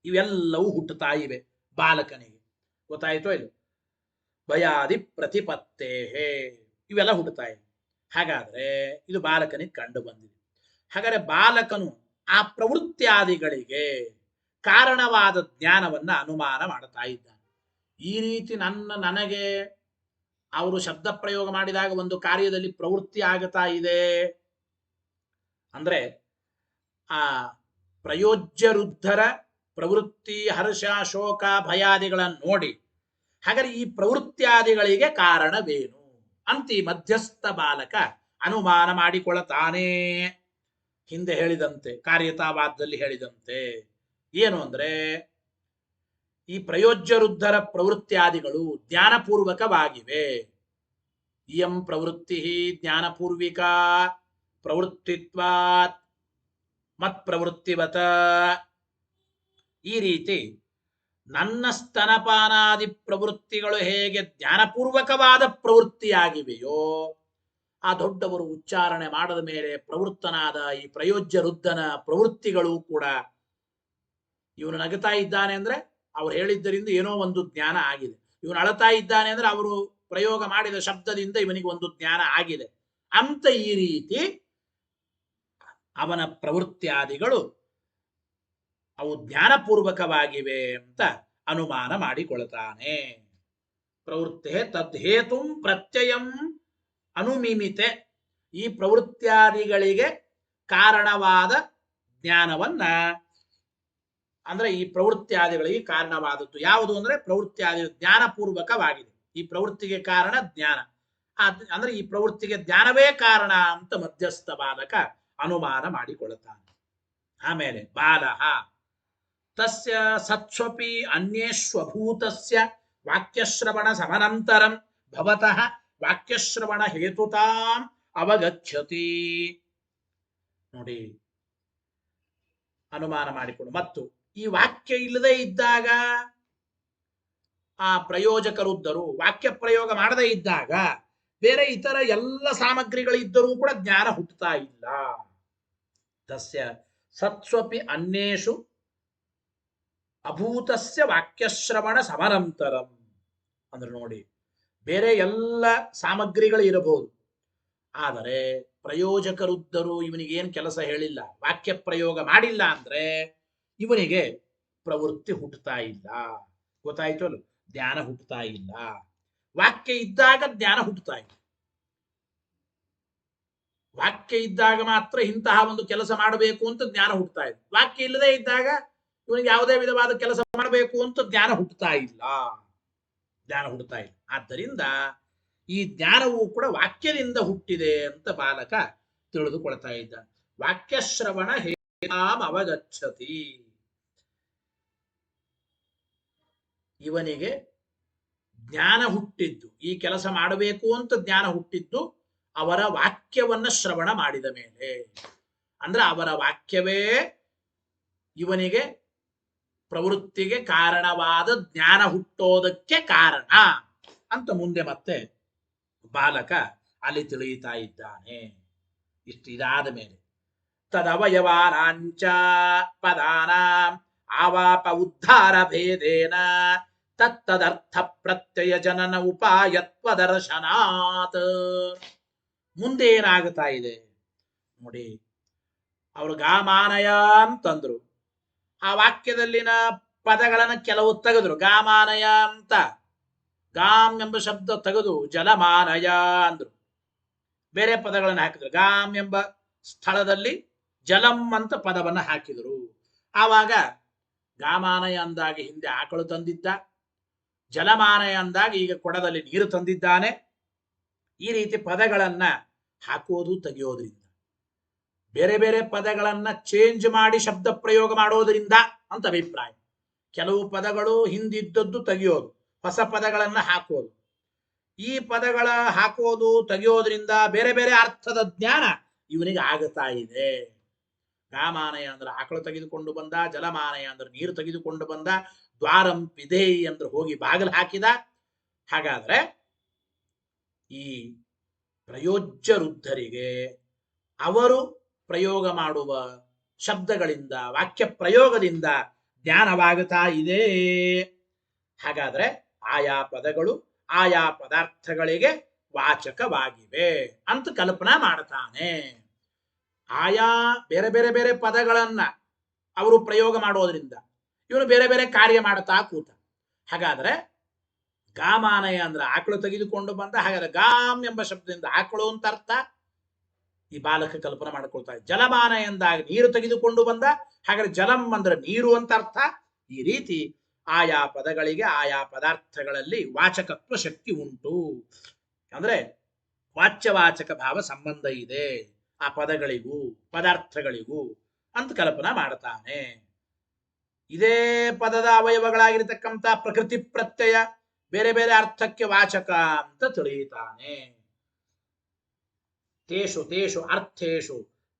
ಇವೆಲ್ಲವೂ ಹುಟ್ಟುತ್ತಾ ಇವೆ ಬಾಲಕನಿಗೆ. ಗೊತ್ತಾಯಿತೋ ಇಲ್ಲ? ಭಯಾದಿ ಪ್ರತಿಪತ್ತೇ ಇವೆಲ್ಲ ಹುಟ್ಟುತ್ತಾ ಇವೆ. ಹಾಗಾದ್ರೆ ಇದು ಬಾಲಕನಿಗೆ ಕಂಡು ಬಂದಿದೆ. ಹಾಗಾದ್ರೆ ಬಾಲಕನು ಆ ಪ್ರವೃತ್ತಿಯಾದಿಗಳಿಗೆ ಕಾರಣವಾದ ಜ್ಞಾನವನ್ನ ಅನುಮಾನ ಮಾಡ್ತಾ ಇದ್ದಾನೆ. ಈ ರೀತಿ ನನಗೆ ಅವರು ಶಬ್ದ ಪ್ರಯೋಗ ಮಾಡಿದಾಗ ಒಂದು ಕಾರ್ಯದಲ್ಲಿ ಪ್ರವೃತ್ತಿ ಆಗುತ್ತಾ ಇದೆ ಅಂದ್ರೆ ಆ ಪ್ರಯೋಜ್ಯ ವೃದ್ಧರ ಪ್ರವೃತ್ತಿ ಹರ್ಷ ಶೋಕ ಭಯಾದಿಗಳನ್ನು ನೋಡಿ ಹಾಗಾದ್ರೆ ಈ ಪ್ರವೃತ್ತಿಯಾದಿಗಳಿಗೆ ಕಾರಣವೇನು ಅಂತ ಈ ಮಧ್ಯಸ್ಥ ಬಾಲಕ ಅನುಮಾನ ಮಾಡಿಕೊಳ್ಳತಾನೆ. ಹಿಂದೆ ಹೇಳಿದಂತೆ ಕಾರ್ಯತಾವಾದದಲ್ಲಿ ಹೇಳಿದಂತೆ ಏನು ಅಂದ್ರೆ ಈ ಪ್ರಯೋಜ್ಯ ವೃದ್ಧರ ಪ್ರವೃತ್ತಿಯಾದಿಗಳು ಜ್ಞಾನಪೂರ್ವಕವಾಗಿವೆ. ಇಯಂ ಪ್ರವೃತ್ತಿ ಜ್ಞಾನಪೂರ್ವಿಕಾ ಪ್ರವೃತ್ತಿತ್ವಾತ್ ಮತ್ ಪ್ರವೃತ್ತಿವತ. ಈ ರೀತಿ ನನ್ನ ಸ್ತನಪಾನಾದಿ ಪ್ರವೃತ್ತಿಗಳು ಹೇಗೆ ಜ್ಞಾನಪೂರ್ವಕವಾದ ಪ್ರವೃತ್ತಿಯಾಗಿವೆಯೋ ಆ ದೊಡ್ಡವರು ಉಚ್ಚಾರಣೆ ಮಾಡದ ಮೇಲೆ ಪ್ರವೃತ್ತನಾದ ಈ ಪ್ರಯೋಜ್ಯ ವೃದ್ಧನ ಪ್ರವೃತ್ತಿಗಳು ಕೂಡ ಇವನು ನಗುತ್ತಾ ಇದ್ದಾನೆ ಅಂದ್ರೆ ಅವ್ರು ಹೇಳಿದ್ದರಿಂದ ಏನೋ ಒಂದು ಜ್ಞಾನ ಆಗಿದೆ. ಇವನು ಅಳತಾ ಇದ್ದಾನೆ ಅಂದ್ರೆ ಅವರು ಪ್ರಯೋಗ ಮಾಡಿದ ಶಬ್ದದಿಂದ ಇವನಿಗೆ ಒಂದು ಜ್ಞಾನ ಆಗಿದೆ ಅಂತ ಈ ರೀತಿ ಅವನ ಪ್ರವೃತ್ತಿಯಾದಿಗಳು ಅವು ಜ್ಞಾನಪೂರ್ವಕವಾಗಿವೆ ಅಂತ ಅನುಮಾನ ಮಾಡಿಕೊಳ್ತಾನೆ. ಪ್ರವೃತ್ತಿ ತದ್ಹೇತು ಪ್ರತ್ಯಯಂ ಅನುಮಿಮಿತೆ. ಈ ಪ್ರವೃತ್ತಿಯಾದಿಗಳಿಗೆ ಕಾರಣವಾದ ಜ್ಞಾನವನ್ನ, ಅಂದ್ರೆ ಈ ಪ್ರವೃತ್ತಿಯಾದಿಗಳಿಗೆ ಕಾರಣವಾದದ್ದು ಯಾವುದು ಅಂದ್ರೆ ಪ್ರವೃತ್ತಿಯಾದಿ ಜ್ಞಾನಪೂರ್ವಕವಾಗಿದೆ. ಈ ಪ್ರವೃತ್ತಿಗೆ ಕಾರಣ ಜ್ಞಾನ, ಅಂದ್ರೆ ಈ ಪ್ರವೃತ್ತಿಗೆ ಜ್ಞಾನವೇ ಕಾರಣ ಅಂತ ಮಧ್ಯಸ್ಥ ಬಾಲಕ ಅನುಮಾನ ಮಾಡಿಕೊಳ್ಳುತ್ತಾನೆ. ಆಮೇಲೆ ಬಾಲಃ ತಸ್ಯ ಸತ್ಸ್ವಪಿ ಅನ್ಯೇಷ್ವಭೂತಸ್ಯ ವಾಕ್ಯಶ್ರವಣ ಸಮನಂತರಂ ಭವತಃ ವಾಕ್ಯಶ್ರವಣ ಹೇತುತಾಂ ಅವಗಚ್ಚತಿ. ನೋಡಿ, ಅನುಮಾನ ಮಾಡಿಕೊಂಡು ಮತ್ತು ಈ ವಾಕ್ಯ ಇಲ್ಲದೆ ಇದ್ದಾಗ, ಆ ಪ್ರಯೋಜಕರುದ್ದರು ವಾಕ್ಯ ಪ್ರಯೋಗ ಮಾಡದೇ ಇದ್ದಾಗ ಬೇರೆ ಇತರ ಎಲ್ಲ ಸಾಮಗ್ರಿಗಳಿದ್ದರೂ ಕೂಡ ಜ್ಞಾನ ಹುಟ್ಟುತ್ತಾ ಇಲ್ಲ. ತಸ್ಯ ಸತ್ಸ್ವಪಿ ಅನ್ಯೇಷು ಅಭೂತಸ್ಯ ವಾಕ್ಯಶ್ರವಣ ಸಮನಂತರಂ. ಅಂದ್ರೆ ನೋಡಿ, ಬೇರೆ ಎಲ್ಲ ಸಾಮಗ್ರಿಗಳು ಇರಬಹುದು, ಆದರೆ ಪ್ರಯೋಜಕರುದ್ದರು ಇವನಿಗೆ ಏನು ಕೆಲಸ ಹೇಳಿಲ್ಲ, ವಾಕ್ಯ ಪ್ರಯೋಗ ಮಾಡಿಲ್ಲ ಅಂದ್ರೆ ಇವನಿಗೆ ಪ್ರವೃತ್ತಿ ಹುಟ್ಟುತ್ತಾ ಇಲ್ಲ. ಗೊತ್ತಾಯ್ತು ಅಲ್ಲ, ಜ್ಞಾನ ಹುಟ್ಟುತ್ತಾ ಇಲ್ಲ. ವಾಕ್ಯ ಇದ್ದಾಗ ಜ್ಞಾನ ಹುಟ್ಟುತ್ತಾ ಇಲ್ಲ. ವಾಕ್ಯ ಇದ್ದಾಗ ಮಾತ್ರ ಇಂತಹ ಒಂದು ಕೆಲಸ ಮಾಡಬೇಕು ಅಂತ ಜ್ಞಾನ ಹುಟ್ಟುತ್ತಾ ಇದೆ. ವಾಕ್ಯ ಇಲ್ಲದೆ ಇದ್ದಾಗ ಇವನಿಗೆ ಯಾವುದೇ ವಿಧವಾದ ಕೆಲಸ ಮಾಡಬೇಕು ಅಂತ ಜ್ಞಾನ ಹುಟ್ಟುತ್ತಾ ಇಲ್ಲ. ಆದ್ದರಿಂದ ಈ ಜ್ಞಾನವು ಕೂಡ ವಾಕ್ಯದಿಂದ ಹುಟ್ಟಿದೆ ಅಂತ ಬಾಲಕ ತಿಳಿದುಕೊಳ್ತಾ ಇದ್ದ. ವಾಕ್ಯಶ್ರವಣ ಹೇತಾಂ ಅವಗಚ್ಚತಿ. ಇವನಿಗೆ ಜ್ಞಾನ ಹುಟ್ಟಿದ್ದು, ಈ ಕೆಲಸ ಮಾಡಬೇಕು ಅಂತ ಜ್ಞಾನ ಹುಟ್ಟಿದ್ದು ಅವರ ವಾಕ್ಯವನ್ನ ಶ್ರವಣ ಮಾಡಿದ ಮೇಲೆ. ಅಂದ್ರೆ ಅವರ ವಾಕ್ಯವೇ ಇವನಿಗೆ ಪ್ರವೃತ್ತಿಗೆ ಕಾರಣವಾದ ಜ್ಞಾನ ಹುಟ್ಟೋದಕ್ಕೆ ಕಾರಣ ಅಂತ ಮುಂದೆ ಮತ್ತೆ ಬಾಲಕ ಅಲ್ಲಿ ತಿಳಿಯುತ್ತಾ ಇದ್ದಾನೆ. ಇದಾದ ಮೇಲೆ ತದವಯವಾನಾಂಚ ಪದಾನಾಂ ಆವಾಪ ಉದ್ಧಾರ ಭೇದೇನ ತತ್ತದರ್ಥ ಪ್ರತ್ಯಯ ಜನನ ಉಪಾಯತ್ವ ದರ್ಶನಾತ್. ಮುಂದೆ ಏನಾಗುತ್ತಾ ಇದೆ ನೋಡಿ. ಅವರು ಗಾಮಾನಯ ಅಂತಂದ್ರು, ಆ ವಾಕ್ಯದಲ್ಲಿನ ಪದಗಳನ್ನ ಕೆಲವು ತೆಗೆದ್ರು. ಗಾಮಾನಯ ಅಂತ ಗಾಮ್ ಎಂಬ ಶಬ್ದ ತೆಗೆದು ಜಲಮಾನಯ ಅಂದ್ರು. ಬೇರೆ ಪದಗಳನ್ನು ಹಾಕಿದ್ರು. ಗಾಮ್ ಎಂಬ ಸ್ಥಳದಲ್ಲಿ ಜಲಂ ಅಂತ ಪದವನ್ನ ಹಾಕಿದರು. ಆವಾಗ ಗಾಮಾನಯ ಅಂದಾಗ ಹಿಂದೆ ಆಕಳು ತಂದಿದ್ದ, ಜಲಮಾನಯ ಅಂದಾಗ ಈಗ ಕೊಡದಲ್ಲಿ ನೀರು ತಂದಿದ್ದಾನೆ. ಈ ರೀತಿ ಪದಗಳನ್ನ ಹಾಕುವುದು ತೆಗೆಯೋದ್ರಿಂದ, ಬೇರೆ ಬೇರೆ ಪದಗಳನ್ನ ಚೇಂಜ್ ಮಾಡಿ ಶಬ್ದ ಪ್ರಯೋಗ ಮಾಡೋದ್ರಿಂದ ಅಂತ ಅಭಿಪ್ರಾಯ. ಕೆಲವು ಪದಗಳು ಹಿಂದಿದ್ದದ್ದು ತೆಗೆಯೋದು, ಹೊಸ ಪದಗಳನ್ನ ಹಾಕೋದು. ಈ ಪದಗಳ ಹಾಕೋದು ತೆಗೆಯೋದ್ರಿಂದ ಬೇರೆ ಬೇರೆ ಅರ್ಥದ ಜ್ಞಾನ ಇವನಿಗೆ ಆಗುತ್ತಾ ಇದೆ. ಗಾಮಾನಯ ಅಂದ್ರೆ ಆಕಳು ತೆಗೆದುಕೊಂಡು ಬಂದ, ಜಲಮಾನಯ ಅಂದ್ರೆ ನೀರು ತೆಗೆದುಕೊಂಡು ಬಂದ, ದ್ವಾರಂ ಪಿದೇಯಿ ಅಂದ್ರೆ ಹೋಗಿ ಬಾಗಿಲು ಹಾಕಿದ. ಹಾಗಾದ್ರೆ ಈ ಪ್ರಯೋಜ್ಯ ವೃದ್ಧರಿಗೆ ಅವರು ಪ್ರಯೋಗ ಮಾಡುವ ಶಬ್ದಗಳಿಂದ, ವಾಕ್ಯ ಪ್ರಯೋಗದಿಂದ ಜ್ಞಾನವಾಗುತ್ತಾ ಇದೆ. ಹಾಗಾದ್ರೆ ಆಯಾ ಪದಗಳು ಆಯಾ ಪದಾರ್ಥಗಳಿಗೆ ವಾಚಕವಾಗಿವೆ ಅಂತ ಕಲ್ಪನಾ ಮಾಡ್ತಾನೆ. ಆಯಾ ಬೇರೆ ಬೇರೆ ಬೇರೆ ಪದಗಳನ್ನ ಅವರು ಪ್ರಯೋಗ ಮಾಡೋದ್ರಿಂದ ಇವನು ಬೇರೆ ಬೇರೆ ಕಾರ್ಯ ಮಾಡ್ತಾ ಕೂತ. ಹಾಗಾದ್ರೆ ಗಾಮಾನಯ ಅಂದ್ರೆ ಆಕಳು ತೆಗೆದುಕೊಂಡು ಬಂದ. ಹಾಗಾದ್ರೆ ಗಾಮ್ ಎಂಬ ಶಬ್ದದಿಂದ ಆಕಳು ಅಂತ ಅರ್ಥ ಈ ಬಾಲಕ ಕಲ್ಪನೆ ಮಾಡಿಕೊಳ್ತಾ ಇದ್ದ. ಜಲಮಾನಯ ಎಂದಾಗ ನೀರು ತೆಗೆದುಕೊಂಡು ಬಂದ, ಹಾಗಾದ್ರೆ ಜಲಂ ಅಂದ್ರೆ ನೀರು ಅಂತ ಅರ್ಥ. ಈ ರೀತಿ ಆಯಾ ಪದಗಳಿಗೆ ಆಯಾ ಪದಾರ್ಥಗಳಲ್ಲಿ ವಾಚಕತ್ವ ಶಕ್ತಿ ಉಂಟು. ಅಂದ್ರೆ ವಾಚ್ಯವಾಚಕ ಭಾವ ಸಂಬಂಧ ಇದೆ ಆ ಪದಗಳಿಗೂ ಪದಾರ್ಥಗಳಿಗೂ ಅಂತ ಕಲ್ಪನಾ ಮಾಡ್ತಾನೆ. ಇದೇ ಪದದ ಅವಯವಗಳಾಗಿರ್ತಕ್ಕಂಥ ಪ್ರಕೃತಿ ಪ್ರತ್ಯಯ ಬೇರೆ ಬೇರೆ ಅರ್ಥಕ್ಕೆ ವಾಚಕ ಅಂತ ತಿಳಿಯುತ್ತಾನೆ. ತೇಷು ತೇಷು ಅರ್ಥೇಷು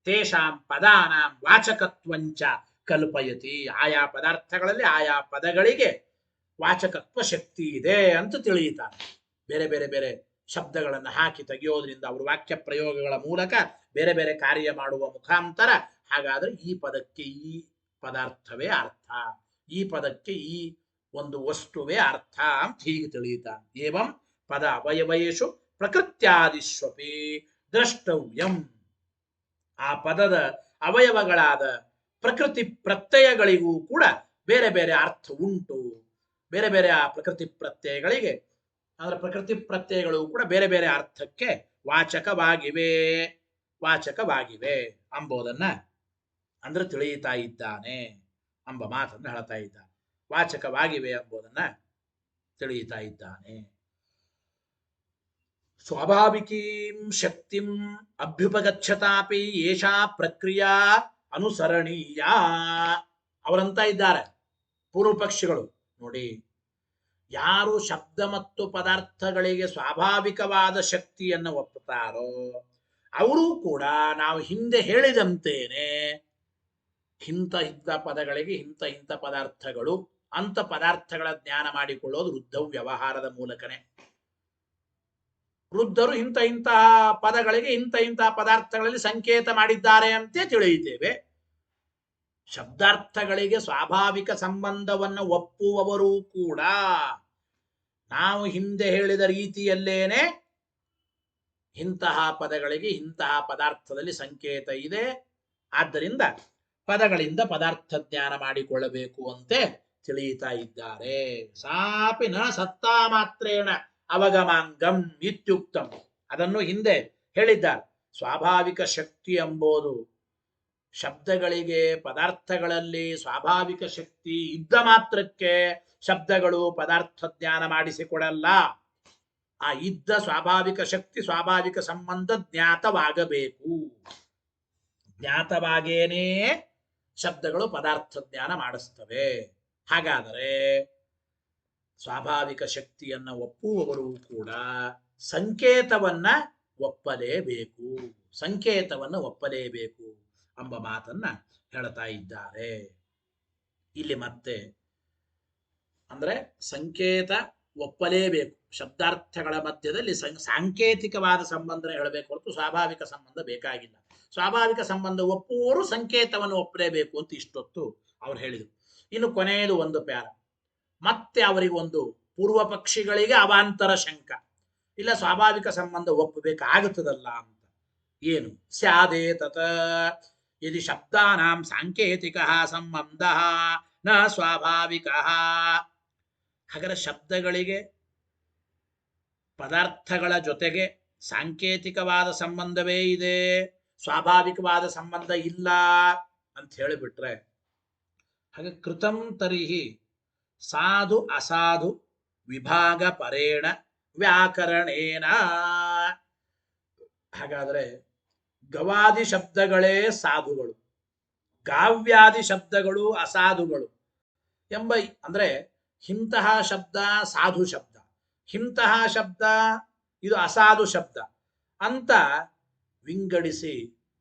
ತೇಷಾಂ ಪದಾನಾಂ ವಾಚಕತ್ವಂಚ ಕಲ್ಪಯತಿ. ಆಯಾ ಪದಾರ್ಥಗಳಲ್ಲಿ ಆಯಾ ಪದಗಳಿಗೆ ವಾಚಕತ್ವ ಶಕ್ತಿ ಇದೆ ಅಂತ ತಿಳಿಯುತ್ತಾನೆ. ಬೇರೆ ಬೇರೆ ಬೇರೆ ಶಬ್ದಗಳನ್ನು ಹಾಕಿ ತೆಗೆಯೋದ್ರಿಂದ ಅವರು ವಾಕ್ಯ ಪ್ರಯೋಗಗಳ ಮೂಲಕ ಬೇರೆ ಬೇರೆ ಕಾರ್ಯ ಮಾಡುವ ಮುಖಾಂತರ. ಹಾಗಾದ್ರೆ ಈ ಪದಕ್ಕೆ ಈ ಪದಾರ್ಥವೇ ಅರ್ಥ, ಈ ಪದಕ್ಕೆ ಈ ಒಂದು ವಸ್ತುವೇ ಅರ್ಥ ಅಂತ ಹೀಗೆ ತಿಳಿಯುತ್ತಾನೆ. ಏವಂ ಪದ ಅವಯವಯೇಷು ಪ್ರಕೃತ್ಯಾದಿಶ್ವಪಿ ದ್ರಷ್ಟವ್ಯಂ. ಆ ಪದದ ಅವಯವಗಳಾದ ಪ್ರಕೃತಿ ಪ್ರತ್ಯಯಗಳಿಗೂ ಕೂಡ ಬೇರೆ ಬೇರೆ ಅರ್ಥ ಉಂಟು. ಬೇರೆ ಬೇರೆ ಆ ಪ್ರಕೃತಿ ಪ್ರತ್ಯಯಗಳಿಗೆ ಅಂದ್ರೆ ಪ್ರಕೃತಿ ಪ್ರತ್ಯಯಗಳು ಕೂಡ ಬೇರೆ ಬೇರೆ ಅರ್ಥಕ್ಕೆ ವಾಚಕವಾಗಿವೆ ವಾಚಕವಾಗಿವೆ ಅಂಬೋದನ್ನ ಅಂದ್ರೆ ತಿಳಿಯುತ್ತಾ ಇದ್ದಾನೆ ಎಂಬ ಮಾತನ್ನು ಹೇಳ್ತಾ ಇದ್ದಾನೆ. ವಾಚಕವಾಗಿವೆ ಎಂಬುದನ್ನ ತಿಳಿಯುತ್ತಾ ಇದ್ದಾನೆ. ಸ್ವಾಭಾವಿಕೀಂ ಶಕ್ತಿಂ ಅಭ್ಯುಪಗಚ್ಚತಾಪಿ ಏಷಾ ಪ್ರಕ್ರಿಯಾ ಅನುಸರಣೀಯ. ಅವರಂತ ಇದ್ದಾರೆ ಪೂರ್ವ ಪಕ್ಷಿಗಳು. ನೋಡಿ, ಯಾರು ಶಬ್ದ ಮತ್ತು ಪದಾರ್ಥಗಳಿಗೆ ಸ್ವಾಭಾವಿಕವಾದ ಶಕ್ತಿಯನ್ನು ಒಪ್ಪುತ್ತಾರೋ ಅವರು ಕೂಡ ನಾವು ಹಿಂದೆ ಹೇಳಿದಂತೇನೆ ಇಂಥ ಪದಗಳಿಗೆ ಇಂಥ ಪದಾರ್ಥಗಳು ಅಂತ ಪದಾರ್ಥಗಳ ಜ್ಞಾನ ಮಾಡಿಕೊಳ್ಳೋದು ವೃದ್ಧವು ವ್ಯವಹಾರದ ಮೂಲಕನೇ. ವೃದ್ಧರು ಇಂಥ ಪದಗಳಿಗೆ ಇಂಥ ಪದಾರ್ಥಗಳಲ್ಲಿ ಸಂಕೇತ ಮಾಡಿದ್ದಾರೆ ಅಂತ ತಿಳಿಯುತ್ತೇವೆ. ಶಬ್ದಾರ್ಥಗಳಿಗೆ ಸ್ವಾಭಾವಿಕ ಸಂಬಂಧವನ್ನು ಒಪ್ಪುವವರು ಕೂಡ ನಾವು ಹಿಂದೆ ಹೇಳಿದ ರೀತಿಯಲ್ಲೇನೆ ಇಂತಹ ಪದಗಳಿಗೆ ಇಂತಹ ಪದಾರ್ಥದಲ್ಲಿ ಸಂಕೇತ ಇದೆ, ಆದ್ದರಿಂದ ಪದಗಳಿಂದ ಪದಾರ್ಥ ಜ್ಞಾನ ಮಾಡಿಕೊಳ್ಳಬೇಕು ಅಂತೆ ತಿಳಿಯುತ್ತಾ ಇದ್ದಾರೆ. ಸಾಪಿ ನ ಸತ್ತಾ ಮಾತ್ರೇಣ ಅವಗಮಾಂಗಂ ಇತ್ಯುಕ್ತಂ. ಅದನ್ನು ಹಿಂದೆ ಹೇಳಿದ್ದಾರೆ. ಸ್ವಾಭಾವಿಕ ಶಕ್ತಿ ಎಂಬುದು ಶಬ್ದಗಳಿಗೆ ಪದಾರ್ಥಗಳಲ್ಲಿ ಸ್ವಾಭಾವಿಕ ಶಕ್ತಿ ಇದ್ದ ಮಾತ್ರಕ್ಕೆ ಶಬ್ದಗಳು ಪದಾರ್ಥ ಜ್ಞಾನ ಮಾಡಿಸಿಕೊಡಲ್ಲ. ಆ ಇದ್ದ ಸ್ವಾಭಾವಿಕ ಶಕ್ತಿ ಸ್ವಾಭಾವಿಕ ಸಂಬಂಧ ಜ್ಞಾತವಾಗಬೇಕು. ಜ್ಞಾತವಾಗೇನೇ ಶಬ್ದಗಳು ಪದಾರ್ಥ ಜ್ಞಾನ ಮಾಡಿಸ್ತವೆ. ಹಾಗಾದರೆ ಸ್ವಾಭಾವಿಕ ಶಕ್ತಿಯನ್ನ ಒಪ್ಪುವವರು ಕೂಡ ಸಂಕೇತವನ್ನ ಒಪ್ಪಲೇಬೇಕು, ಸಂಕೇತವನ್ನು ಒಪ್ಪಲೇಬೇಕು ಎಂಬ ಮಾತನ್ನ ಹೇಳ್ತಾ ಇದ್ದಾರೆ. ಇಲ್ಲಿ ಮತ್ತೆ ಅಂದ್ರೆ ಸಂಕೇತ ಒಪ್ಪಲೇಬೇಕು. ಶಬ್ದಾರ್ಥಗಳ ಮಧ್ಯದಲ್ಲಿ ಸಾಂಕೇತಿಕವಾದ ಸಂಬಂಧ ಹೇಳಬೇಕು ಹೊರತು ಸ್ವಾಭಾವಿಕ ಸಂಬಂಧ ಬೇಕಾಗಿಲ್ಲ. ಸ್ವಾಭಾವಿಕ ಸಂಬಂಧ ಒಪ್ಪುವವರು ಸಂಕೇತವನ್ನು ಒಪ್ಪಲೇಬೇಕು ಅಂತ ಇಷ್ಟೊತ್ತು ಅವ್ರು ಹೇಳಿದರು. ಇನ್ನು ಕೊನೆಯದು ಒಂದು ಪ್ಯಾರ, ಮತ್ತೆ ಅವರಿಗೊಂದು ಪೂರ್ವ ಪಕ್ಷಿಗಳಿಗೆ ಅವಾಂತರ ಶಂಕ. ಇಲ್ಲ, ಸ್ವಾಭಾವಿಕ ಸಂಬಂಧ ಒಪ್ಪಬೇಕಾಗುತ್ತದಲ್ಲ ಅಂತ. ಏನು ಸ್ಯಾದೇ ತತ ಯದಿ ಶಬ್ದಾನಾಂ ಸಾಂಕೇತಿಕ ಸಂಬಂಧ ನ ಸ್ವಾಭಾವಿಕ. ಹಾಗಾದರೆ ಶಬ್ದಗಳಿಗೆ ಪದಾರ್ಥಗಳ ಜೊತೆಗೆ ಸಾಂಕೇತಿಕವಾದ ಸಂಬಂಧವೇ ಇದೆ, ಸ್ವಾಭಾವಿಕವಾದ ಸಂಬಂಧ ಇಲ್ಲ ಅಂತ ಹೇಳಿಬಿಟ್ರೆ ಹಾಗೆ ಕೃತಂ ತರಿಹಿ ಸಾಧು ಅಸಾಧು ವಿಭಾಗ ಪರೇಣ ವ್ಯಾಕರಣೇನ. ಹಾಗಾದರೆ ಗವಾದಿ ಶಬ್ದಗಳೇ ಸಾಧುಗಳು, ಗಾವ್ಯಾದಿ ಶಬ್ದಗಳು ಅಸಾಧುಗಳು ಎಂಬ, ಅಂದ್ರೆ ಇಂತಹ ಶಬ್ದ ಸಾಧು ಶಬ್ದ, ಇಂತಹ ಶಬ್ದ ಇದು ಅಸಾಧು ಶಬ್ದ ಅಂತ ವಿಂಗಡಿಸಿ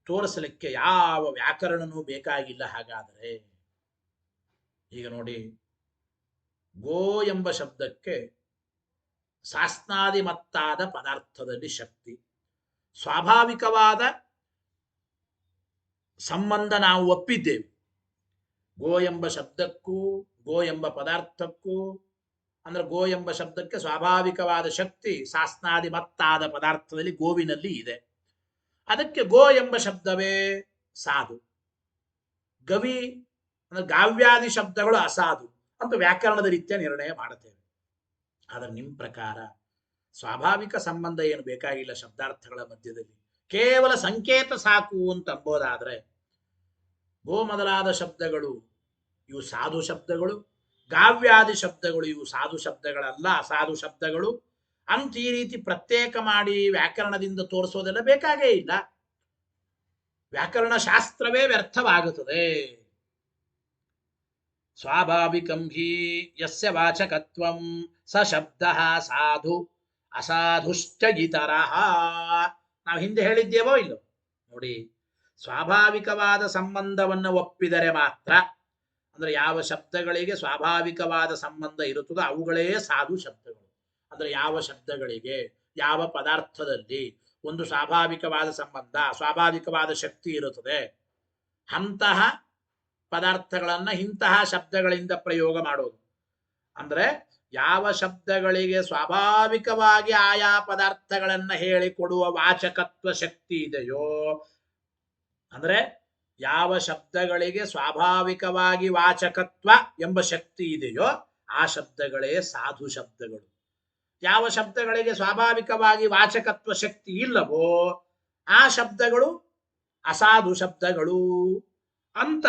ತೋರಿಸಲಿಕ್ಕೆ ಯಾವ ವ್ಯಾಕರಣನೂ ಬೇಕಾಗಿಲ್ಲ. ಹಾಗಾದರೆ ಈಗ ನೋಡಿ, ಗೋ ಎಂಬ ಶಬ್ದಕ್ಕೆ ಶಾಸ್ನಾದಿ ಮತ್ತಾದ ಪದಾರ್ಥದಲ್ಲಿ ಶಕ್ತಿ, ಸ್ವಾಭಾವಿಕವಾದ ಸಂಬಂಧ ನಾವು ಒಪ್ಪಿದ್ದೇವೆ. ಗೋ ಎಂಬ ಶಬ್ದಕ್ಕೂ ಗೋ ಎಂಬ ಪದಾರ್ಥಕ್ಕೂ, ಅಂದ್ರೆ ಗೋ ಎಂಬ ಶಬ್ದಕ್ಕೆ ಸ್ವಾಭಾವಿಕವಾದ ಶಕ್ತಿ ಶಾಸ್ನಾದಿ ಮತ್ತಾದ ಪದಾರ್ಥದಲ್ಲಿ ಗೋವಿನಲ್ಲಿ ಇದೆ. ಅದಕ್ಕೆ ಗೋ ಎಂಬ ಶಬ್ದವೇ ಸಾಧು, ಗವಿ ಅಂದ್ರೆ ಗಾವ್ಯಾದಿ ಶಬ್ದಗಳು ಅಸಾಧು ಅಂತ ವ್ಯಾಕರಣದ ರೀತಿಯ ನಿರ್ಣಯ ಮಾಡುತ್ತೇವೆ. ಆದರೆ ನಿಮ್ಮ ಪ್ರಕಾರ ಸ್ವಾಭಾವಿಕ ಸಂಬಂಧ ಏನು ಬೇಕಾಗಿಲ್ಲ ಶಬ್ದಾರ್ಥಗಳ ಮಧ್ಯದಲ್ಲಿ, ಕೇವಲ ಸಂಕೇತ ಸಾಕು ಅಂತ ಅಂಬೋದಾದ್ರೆ ಗೋ ಮೊದಲಾದ ಶಬ್ದಗಳು ಇವು ಸಾಧು ಶಬ್ದಗಳು, ಗಾವ್ಯಾದಿ ಶಬ್ದಗಳು ಇವು ಸಾಧು ಶಬ್ದಗಳಲ್ಲ, ಅಸಾಧು ಶಬ್ದಗಳು ಅಂತ ಈ ರೀತಿ ಪ್ರತ್ಯೇಕ ಮಾಡಿ ವ್ಯಾಕರಣದಿಂದ ತೋರಿಸೋದೆಲ್ಲ ಬೇಕಾಗೇ ಇಲ್ಲ. ವ್ಯಾಕರಣ ಶಾಸ್ತ್ರವೇ ವ್ಯರ್ಥವಾಗುತ್ತದೆ. ಸ್ವಾಭಾವಿಕಂ ಹಿ ಯಸ್ಯ ವಾಚಕತ್ವಂ ಸ ಶಬ್ದ ಸಾಧು ಅಸಾಧುಶ್ಚ ಇತರಃ. ನಾವು ಹಿಂದೆ ಹೇಳಿದ್ದೇವೋ ಇಲ್ಲೋ ನೋಡಿ, ಸ್ವಾಭಾವಿಕವಾದ ಸಂಬಂಧವನ್ನು ಒಪ್ಪಿದರೆ ಮಾತ್ರ, ಅಂದ್ರೆ ಯಾವ ಶಬ್ದಗಳಿಗೆ ಸ್ವಾಭಾವಿಕವಾದ ಸಂಬಂಧ ಇರುತ್ತದೋ ಅವುಗಳೇ ಸಾಧು ಶಬ್ದಗಳು. ಅಂದ್ರೆ ಯಾವ ಶಬ್ದಗಳಿಗೆ ಯಾವ ಪದಾರ್ಥದಲ್ಲಿ ಒಂದು ಸ್ವಾಭಾವಿಕವಾದ ಸಂಬಂಧ ಸ್ವಾಭಾವಿಕವಾದ ಶಕ್ತಿ ಇರುತ್ತದೆ ಅಂತಹ ಪದಾರ್ಥಗಳನ್ನ ಇಂತಹ ಶಬ್ದಗಳಿಂದ ಪ್ರಯೋಗ ಮಾಡೋದು. ಅಂದ್ರೆ ಯಾವ ಶಬ್ದಗಳಿಗೆ ಸ್ವಾಭಾವಿಕವಾಗಿ ಆಯಾ ಪದಾರ್ಥಗಳನ್ನ ಹೇಳಿಕೊಡುವ ವಾಚಕತ್ವ ಶಕ್ತಿ ಇದೆಯೋ, ಅಂದ್ರೆ ಯಾವ ಶಬ್ದಗಳಿಗೆ ಸ್ವಾಭಾವಿಕವಾಗಿ ವಾಚಕತ್ವ ಎಂಬ ಶಕ್ತಿ ಇದೆಯೋ ಆ ಶಬ್ದಗಳೇ ಸಾಧು ಶಬ್ದಗಳು. ಯಾವ ಶಬ್ದಗಳಿಗೆ ಸ್ವಾಭಾವಿಕವಾಗಿ ವಾಚಕತ್ವ ಶಕ್ತಿ ಇಲ್ಲವೋ ಆ ಶಬ್ದಗಳು ಅಸಾಧು ಶಬ್ದಗಳು ಅಂತ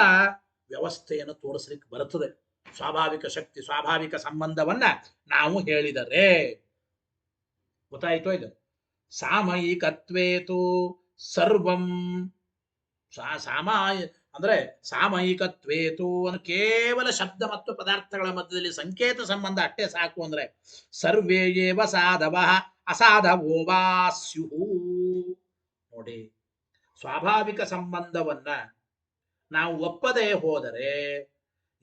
ವ್ಯವಸ್ಥೆಯನ್ನು ತೋರಿಸ್ಲಿಕ್ಕೆ ಬರುತ್ತದೆ. ಸ್ವಾಭಾವಿಕ ಶಕ್ತಿ ಸ್ವಾಭಾವಿಕ ಸಂಬಂಧವನ್ನ ನಾವು ಹೇಳಿದರೆ ಗೊತ್ತಾಯ್ತೋ ಇದು. ಸಾಮಯಿಕತ್ವೇತು ಸರ್ವಂ ಅಂದ್ರೆ ಸಾಮಯಿಕತ್ವೇತು ಅನ್ನು ಕೇವಲ ಶಬ್ದ ಮತ್ತು ಪದಾರ್ಥಗಳ ಮಧ್ಯದಲ್ಲಿ ಸಂಕೇತ ಸಂಬಂಧ ಅಷ್ಟೇ ಸಾಕು ಅಂದ್ರೆ ಸರ್ವೇ ಏವ ಸಾಧವ ಅಸಾಧವೋ ವಾ ಸ್ಯುಹು. ನೋಡಿ, ಸ್ವಾಭಾವಿಕ ಸಂಬಂಧವನ್ನ ನಾವು ಒಪ್ಪದೇ ಹೋದರೆ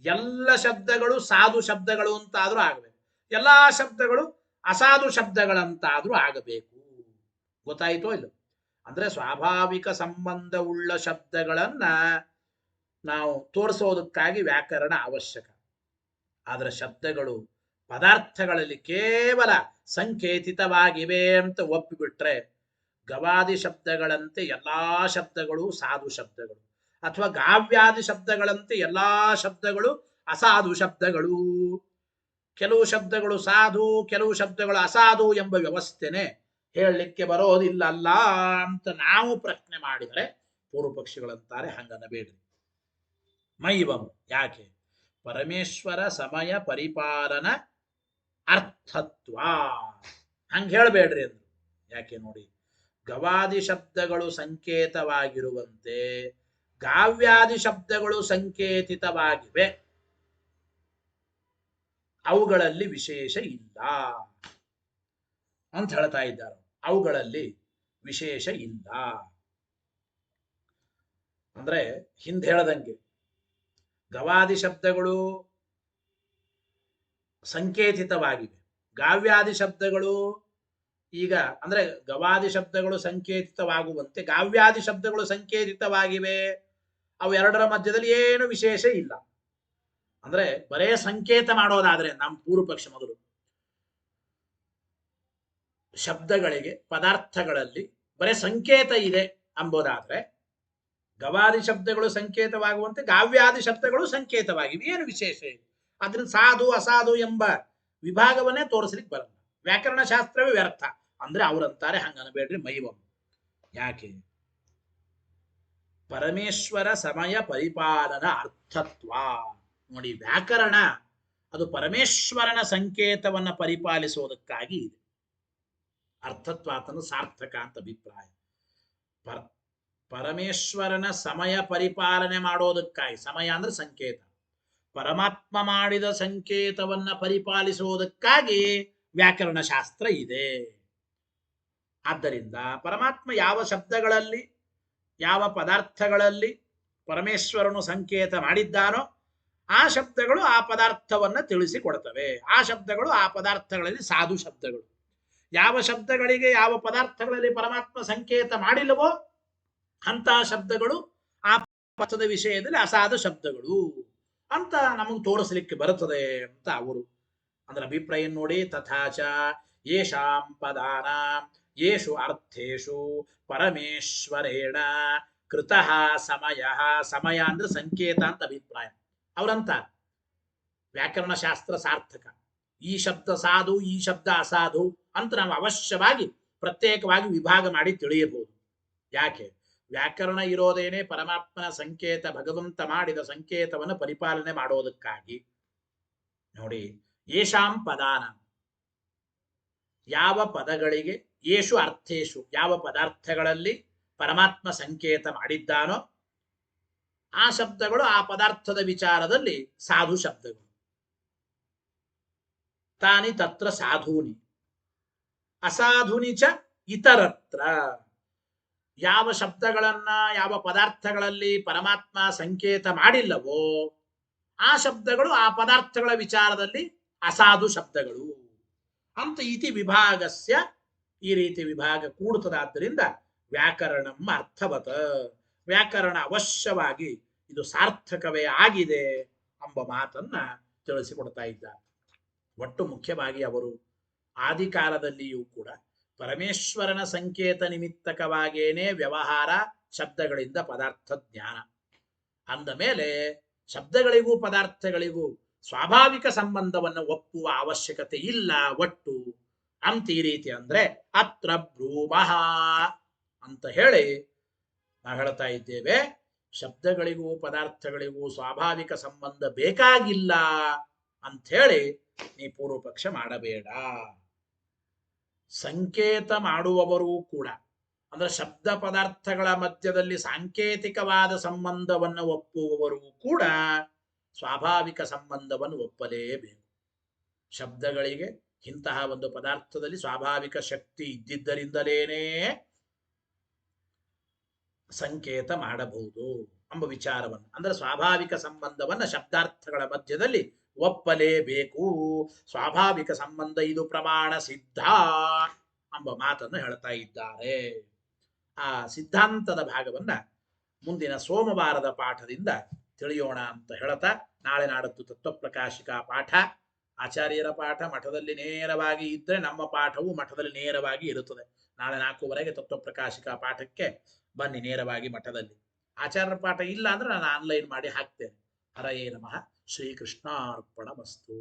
ಎಲ್ಲ ಶಬ್ದಗಳು ಸಾಧು ಶಬ್ದಗಳು ಅಂತಾದ್ರೂ ಆಗಬೇಕು, ಎಲ್ಲಾ ಶಬ್ದಗಳು ಅಸಾಧು ಶಬ್ದಗಳಂತಾದ್ರೂ ಆಗಬೇಕು. ಗೊತ್ತಾಯ್ತೋ ಇಲ್ಲ? ಅಂದ್ರೆ ಸ್ವಾಭಾವಿಕ ಸಂಬಂಧವುಳ್ಳ ಶಬ್ದಗಳನ್ನ ನಾವು ತೋರಿಸೋದಕ್ಕಾಗಿ ವ್ಯಾಕರಣ ಅವಶ್ಯಕ. ಆದರೆ ಶಬ್ದಗಳು ಪದಾರ್ಥಗಳಲ್ಲಿ ಕೇವಲ ಸಂಕೇತಿತವಾಗಿವೆ ಅಂತ ಒಪ್ಪಿಬಿಟ್ರೆ ಗವಾದಿ ಶಬ್ದಗಳಂತೆ ಎಲ್ಲಾ ಶಬ್ದಗಳು ಸಾಧು ಶಬ್ದಗಳು, ಅಥವಾ ಗಾವ್ಯಾದಿ ಶಬ್ದಗಳಂತೆ ಎಲ್ಲಾ ಶಬ್ದಗಳು ಅಸಾಧು ಶಬ್ದಗಳು. ಕೆಲವು ಶಬ್ದಗಳು ಸಾಧು, ಕೆಲವು ಶಬ್ದಗಳು ಅಸಾಧು ಎಂಬ ವ್ಯವಸ್ಥೆನೆ ಹೇಳಲಿಕ್ಕೆ ಬರೋದಿಲ್ಲ ಅಲ್ಲ ಅಂತ ನಾವು ಪ್ರಶ್ನೆ ಮಾಡಿದರೆ ಪೂರ್ವ ಪಕ್ಷಿಗಳಂತಾರೆ ಹಂಗನ್ನಬೇಡ್ರಿ. ಮೈವಂ ಯಾಕೆ? ಪರಮೇಶ್ವರ ಸಮಯ ಪರಿಪಾಲನ ಅರ್ಥತ್ವ ಹಂಗ ಹೇಳ್ಬೇಡ್ರಿ ಅಂದ್ರು. ಯಾಕೆ ನೋಡಿ, ಗವಾದಿ ಶಬ್ದಗಳು ಸಂಕೇತವಾಗಿರುವಂತೆ ಗಾವ್ಯಾದಿ ಶಬ್ದಗಳು ಸಂಕೇತಿತವಾಗಿವೆ, ಅವುಗಳಲ್ಲಿ ವಿಶೇಷ ಇಲ್ಲ ಅಂತ ಹೇಳ್ತಾ ಇದ್ದಾರೆ. ಅವುಗಳಲ್ಲಿ ವಿಶೇಷ ಇಲ್ಲ ಅಂದ್ರೆ ಹಿಂದೆ ಹೇಳದಂಗೆ ಗವಾದಿ ಶಬ್ದಗಳು ಸಂಕೇತಿತವಾಗಿವೆ, ಗಾವ್ಯಾದಿ ಶಬ್ದಗಳು ಈಗ ಅಂದ್ರೆ ಗವಾದಿ ಶಬ್ದಗಳು ಸಂಕೇತಿತವಾಗುವಂತೆ ಗಾವ್ಯಾದಿ ಶಬ್ದಗಳು ಸಂಕೇತಿತವಾಗಿವೆ. ಅವು ಎರಡರ ಮಧ್ಯದಲ್ಲಿ ಏನು ವಿಶೇಷ ಇಲ್ಲ. ಅಂದ್ರೆ ಬರೇ ಸಂಕೇತ ಮಾಡೋದಾದ್ರೆ ನಮ್ಮ ಪೂರ್ವ ಪಕ್ಷ ಮೊದಲು ಶಬ್ದಗಳಿಗೆ ಪದಾರ್ಥಗಳಲ್ಲಿ ಬರೇ ಸಂಕೇತ ಇದೆ ಎಂಬುದಾದ್ರೆ ಗವಾದಿ ಶಬ್ದಗಳು ಸಂಕೇತವಾಗುವಂತೆ ಗಾವ್ಯಾದಿ ಶಬ್ದಗಳು ಸಂಕೇತವಾಗಿವೆ, ಏನು ವಿಶೇಷ ಇದೆ? ಅದ್ರಿಂದ ಸಾಧು ಅಸಾಧು ಎಂಬ ವಿಭಾಗವನ್ನೇ ತೋರಿಸ್ಲಿಕ್ಕೆ ಬರಲ್ಲ. ವ್ಯಾಕರಣ ಶಾಸ್ತ್ರವೇ ವ್ಯರ್ಥ ಅಂದ್ರೆ ಅವರಂತಾರೆ ಹಂಗನಬೇಡ್ರಿ ಮೈವಂ. ಯಾಕೆ? ಪರಮೇಶ್ವರ ಸಮಯ ಪರಿಪಾಲನ ಅರ್ಥತ್ವ. ನೋಡಿ, ವ್ಯಾಕರಣ ಅದು ಪರಮೇಶ್ವರನ ಸಂಕೇತವನ್ನ ಪರಿಪಾಲಿಸುವುದಕ್ಕಾಗಿ ಇದೆ. ಅರ್ಥತ್ವ ಅಂತಂದ್ರೆ ಸಾರ್ಥಕ ಅಂತ ಅಭಿಪ್ರಾಯ. ಪರಮೇಶ್ವರನ ಸಮಯ ಪರಿಪಾಲನೆ ಮಾಡೋದಕ್ಕಾಗಿ, ಸಮಯ ಅಂದ್ರೆ ಸಂಕೇತ, ಪರಮಾತ್ಮ ಮಾಡಿದ ಸಂಕೇತವನ್ನ ಪರಿಪಾಲಿಸುವುದಕ್ಕಾಗಿ ವ್ಯಾಕರಣ ಶಾಸ್ತ್ರ ಇದೆ. ಆದ್ದರಿಂದ ಪರಮಾತ್ಮ ಯಾವ ಶಬ್ದಗಳಲ್ಲಿ ಯಾವ ಪದಾರ್ಥಗಳಲ್ಲಿ ಪರಮೇಶ್ವರನು ಸಂಕೇತ ಮಾಡಿದ್ದಾನೋ ಆ ಶಬ್ದಗಳು ಆ ಪದಾರ್ಥವನ್ನ ತಿಳಿಸಿಕೊಡ್ತವೆ. ಆ ಶಬ್ದಗಳು ಆ ಪದಾರ್ಥಗಳಲ್ಲಿ ಸಾಧು ಶಬ್ದಗಳು. ಯಾವ ಶಬ್ದಗಳಿಗೆ ಯಾವ ಪದಾರ್ಥಗಳಲ್ಲಿ ಪರಮಾತ್ಮ ಸಂಕೇತ ಮಾಡಿಲ್ಲವೋ ಅಂತಹ ಶಬ್ದಗಳು ಆ ಪದಾರ್ಥದ ವಿಷಯದಲ್ಲಿ ಅಸಾಧು ಶಬ್ದಗಳು ಅಂತ ನಮಗೆ ತೋರಿಸಲಿಕ್ಕೆ ಬರುತ್ತದೆ ಅಂತ ಅವರು ಅಂದ್ರೆ ಅಭಿಪ್ರಾಯ ನೋಡಿ. ತಥಾಚ ಯೇಷಾಂ ಪದಾನಾಂ ಯೇಷು ಅರ್ಥೇಷು ಪರಮೇಶ್ವರೇಣ ಕೃತಃ ಸಮಯ. ಸಮಯ ಅಂದ್ರೆ ಸಂಕೇತ ಅಂತ ಅಭಿಪ್ರಾಯ. ಅವರಂತ ವ್ಯಾಕರಣ ಶಾಸ್ತ್ರ ಸಾರ್ಥಕ, ಈ ಶಬ್ದ ಸಾಧು ಈ ಶಬ್ದ ಅಸಾಧು ಅಂತ ನಾವು ಅವಶ್ಯವಾಗಿ ಪ್ರತ್ಯೇಕವಾಗಿ ವಿಭಾಗ ಮಾಡಿ ತಿಳಿಯಬಹುದು. ಯಾಕೆ? ವ್ಯಾಕರಣ ಇರೋದೇನೆ ಪರಮಾತ್ಮನ ಸಂಕೇತ, ಭಗವಂತ ಮಾಡಿದ ಸಂಕೇತವನ್ನು ಪರಿಪಾಲನೆ ಮಾಡೋದಕ್ಕಾಗಿ. ನೋಡಿ, ಯೇಷಾಂ ಪದಾನ, ಯಾವ ಪದಗಳಿಗೆ, ಯೇಷು ಅರ್ಥೇಶು, ಯಾವ ಪದಾರ್ಥಗಳಲ್ಲಿ ಪರಮಾತ್ಮ ಸಂಕೇತ ಮಾಡಿದ್ದಾನೋ ಆ ಶಬ್ದಗಳು ಆ ಪದಾರ್ಥದ ವಿಚಾರದಲ್ಲಿ ಸಾಧು ಶಬ್ದಗಳು. ತಾನಿ ತತ್ರ ಸಾಧೂನಿ ಅಸಾಧುನಿ ಚ ಇತರತ್ರ. ಯಾವ ಶಬ್ದಗಳನ್ನ ಯಾವ ಪದಾರ್ಥಗಳಲ್ಲಿ ಪರಮಾತ್ಮ ಸಂಕೇತ ಮಾಡಿಲ್ಲವೋ ಆ ಶಬ್ದಗಳು ಆ ಪದಾರ್ಥಗಳ ವಿಚಾರದಲ್ಲಿ ಅಸಾಧು ಶಬ್ದಗಳು ಅಂತ ಇತಿ ವಿಭಾಗಸ್ಯ. ಈ ರೀತಿ ವಿಭಾಗ ಕೂಡುತ್ತದಾದ್ದರಿಂದ ವ್ಯಾಕರಣಂ ಅರ್ಥವತ, ವ್ಯಾಕರಣ ಅವಶ್ಯವಾಗಿ ಇದು ಸಾರ್ಥಕವೇ ಆಗಿದೆ ಎಂಬ ಮಾತನ್ನ ತಿಳಿಸಿಕೊಡ್ತಾ ಇದ್ದಾರೆ. ಒಟ್ಟು ಮುಖ್ಯವಾಗಿ ಅವರು ಆದಿಕಾಲದಲ್ಲಿಯೂ ಕೂಡ ಪರಮೇಶ್ವರನ ಸಂಕೇತ ನಿಮಿತ್ತಕವಾಗೇನೆ ವ್ಯವಹಾರ ಶಬ್ದಗಳಿಂದ ಪದಾರ್ಥ ಜ್ಞಾನ ಅಂದ ಮೇಲೆ ಶಬ್ದಗಳಿಗೂ ಪದಾರ್ಥಗಳಿಗೂ ಸ್ವಾಭಾವಿಕ ಸಂಬಂಧವನ್ನು ಒಪ್ಪುವ ಅವಶ್ಯಕತೆ ಇಲ್ಲ ಒಟ್ಟು ಅಂತ ಈ ರೀತಿ ಅಂದ್ರೆ ಅತ್ರ ಬ್ರೂಮಃ ಅಂತ ಹೇಳಿ ನಾವು ಹೇಳ್ತಾ ಇದ್ದೇವೆ. ಶಬ್ದಗಳಿಗೂ ಪದಾರ್ಥಗಳಿಗೂ ಸ್ವಾಭಾವಿಕ ಸಂಬಂಧ ಬೇಕಾಗಿಲ್ಲ ಅಂಥೇಳಿ ನೀ ಪೂರ್ವ ಪಕ್ಷ ಮಾಡಬೇಡ. ಸಂಕೇತ ಮಾಡುವವರೂ ಕೂಡ ಅಂದ್ರೆ ಶಬ್ದ ಪದಾರ್ಥಗಳ ಮಧ್ಯದಲ್ಲಿ ಸಾಂಕೇತಿಕವಾದ ಸಂಬಂಧವನ್ನು ಒಪ್ಪುವವರು ಕೂಡ ಸ್ವಾಭಾವಿಕ ಸಂಬಂಧವನ್ನು ಒಪ್ಪಲೇಬೇಕು. ಶಬ್ದಗಳಿಗೆ ಇಂತಹ ಒಂದು ಪದಾರ್ಥದಲ್ಲಿ ಸ್ವಾಭಾವಿಕ ಶಕ್ತಿ ಇದ್ದಿದ್ದರಿಂದಲೇನೇ ಸಂಕೇತ ಮಾಡಬಹುದು ಎಂಬ ವಿಚಾರವನ್ನು ಅಂದ್ರೆ ಸ್ವಾಭಾವಿಕ ಸಂಬಂಧವನ್ನು ಶಬ್ದಾರ್ಥಗಳ ಮಧ್ಯದಲ್ಲಿ ಒಪ್ಪಲೇಬೇಕು. ಸ್ವಾಭಾವಿಕ ಸಂಬಂಧ ಇದು ಪ್ರಮಾಣ ಸಿದ್ಧ ಎಂಬ ಮಾತನ್ನು ಹೇಳ್ತಾ ಇದ್ದಾರೆ. ಆ ಸಿದ್ಧಾಂತದ ಭಾಗವನ್ನ ಮುಂದಿನ ಸೋಮವಾರದ ಪಾಠದಿಂದ ತಿಳಿಯೋಣ ಅಂತ ಹೇಳ್ತಾ, ನಾಳೆ ನಾಡದ್ದು ತತ್ವಪ್ರಕಾಶಿಕ ಪಾಠ, ಆಚಾರ್ಯರ ಪಾಠ ಮಠದಲ್ಲಿ ನೇರವಾಗಿ ಇದ್ರೆ ನಮ್ಮ ಪಾಠವು ಮಠದಲ್ಲಿ ನೇರವಾಗಿ ಇರುತ್ತದೆ. ನಾಳೆ 4:15 ತತ್ವಪ್ರಕಾಶಿಕ ಪಾಠಕ್ಕೆ ಬನ್ನಿ ನೇರವಾಗಿ ಮಠದಲ್ಲಿ. ಆಚಾರ್ಯರ ಪಾಠ ಇಲ್ಲ ಅಂದ್ರೆ ನಾನು ಆನ್ಲೈನ್ ಮಾಡಿ ಹಾಕ್ತೇನೆ. ಹರಯೇ ನಮಃ. ಶ್ರೀಕೃಷ್ಣಾರ್ಪಣಮಸ್ತು.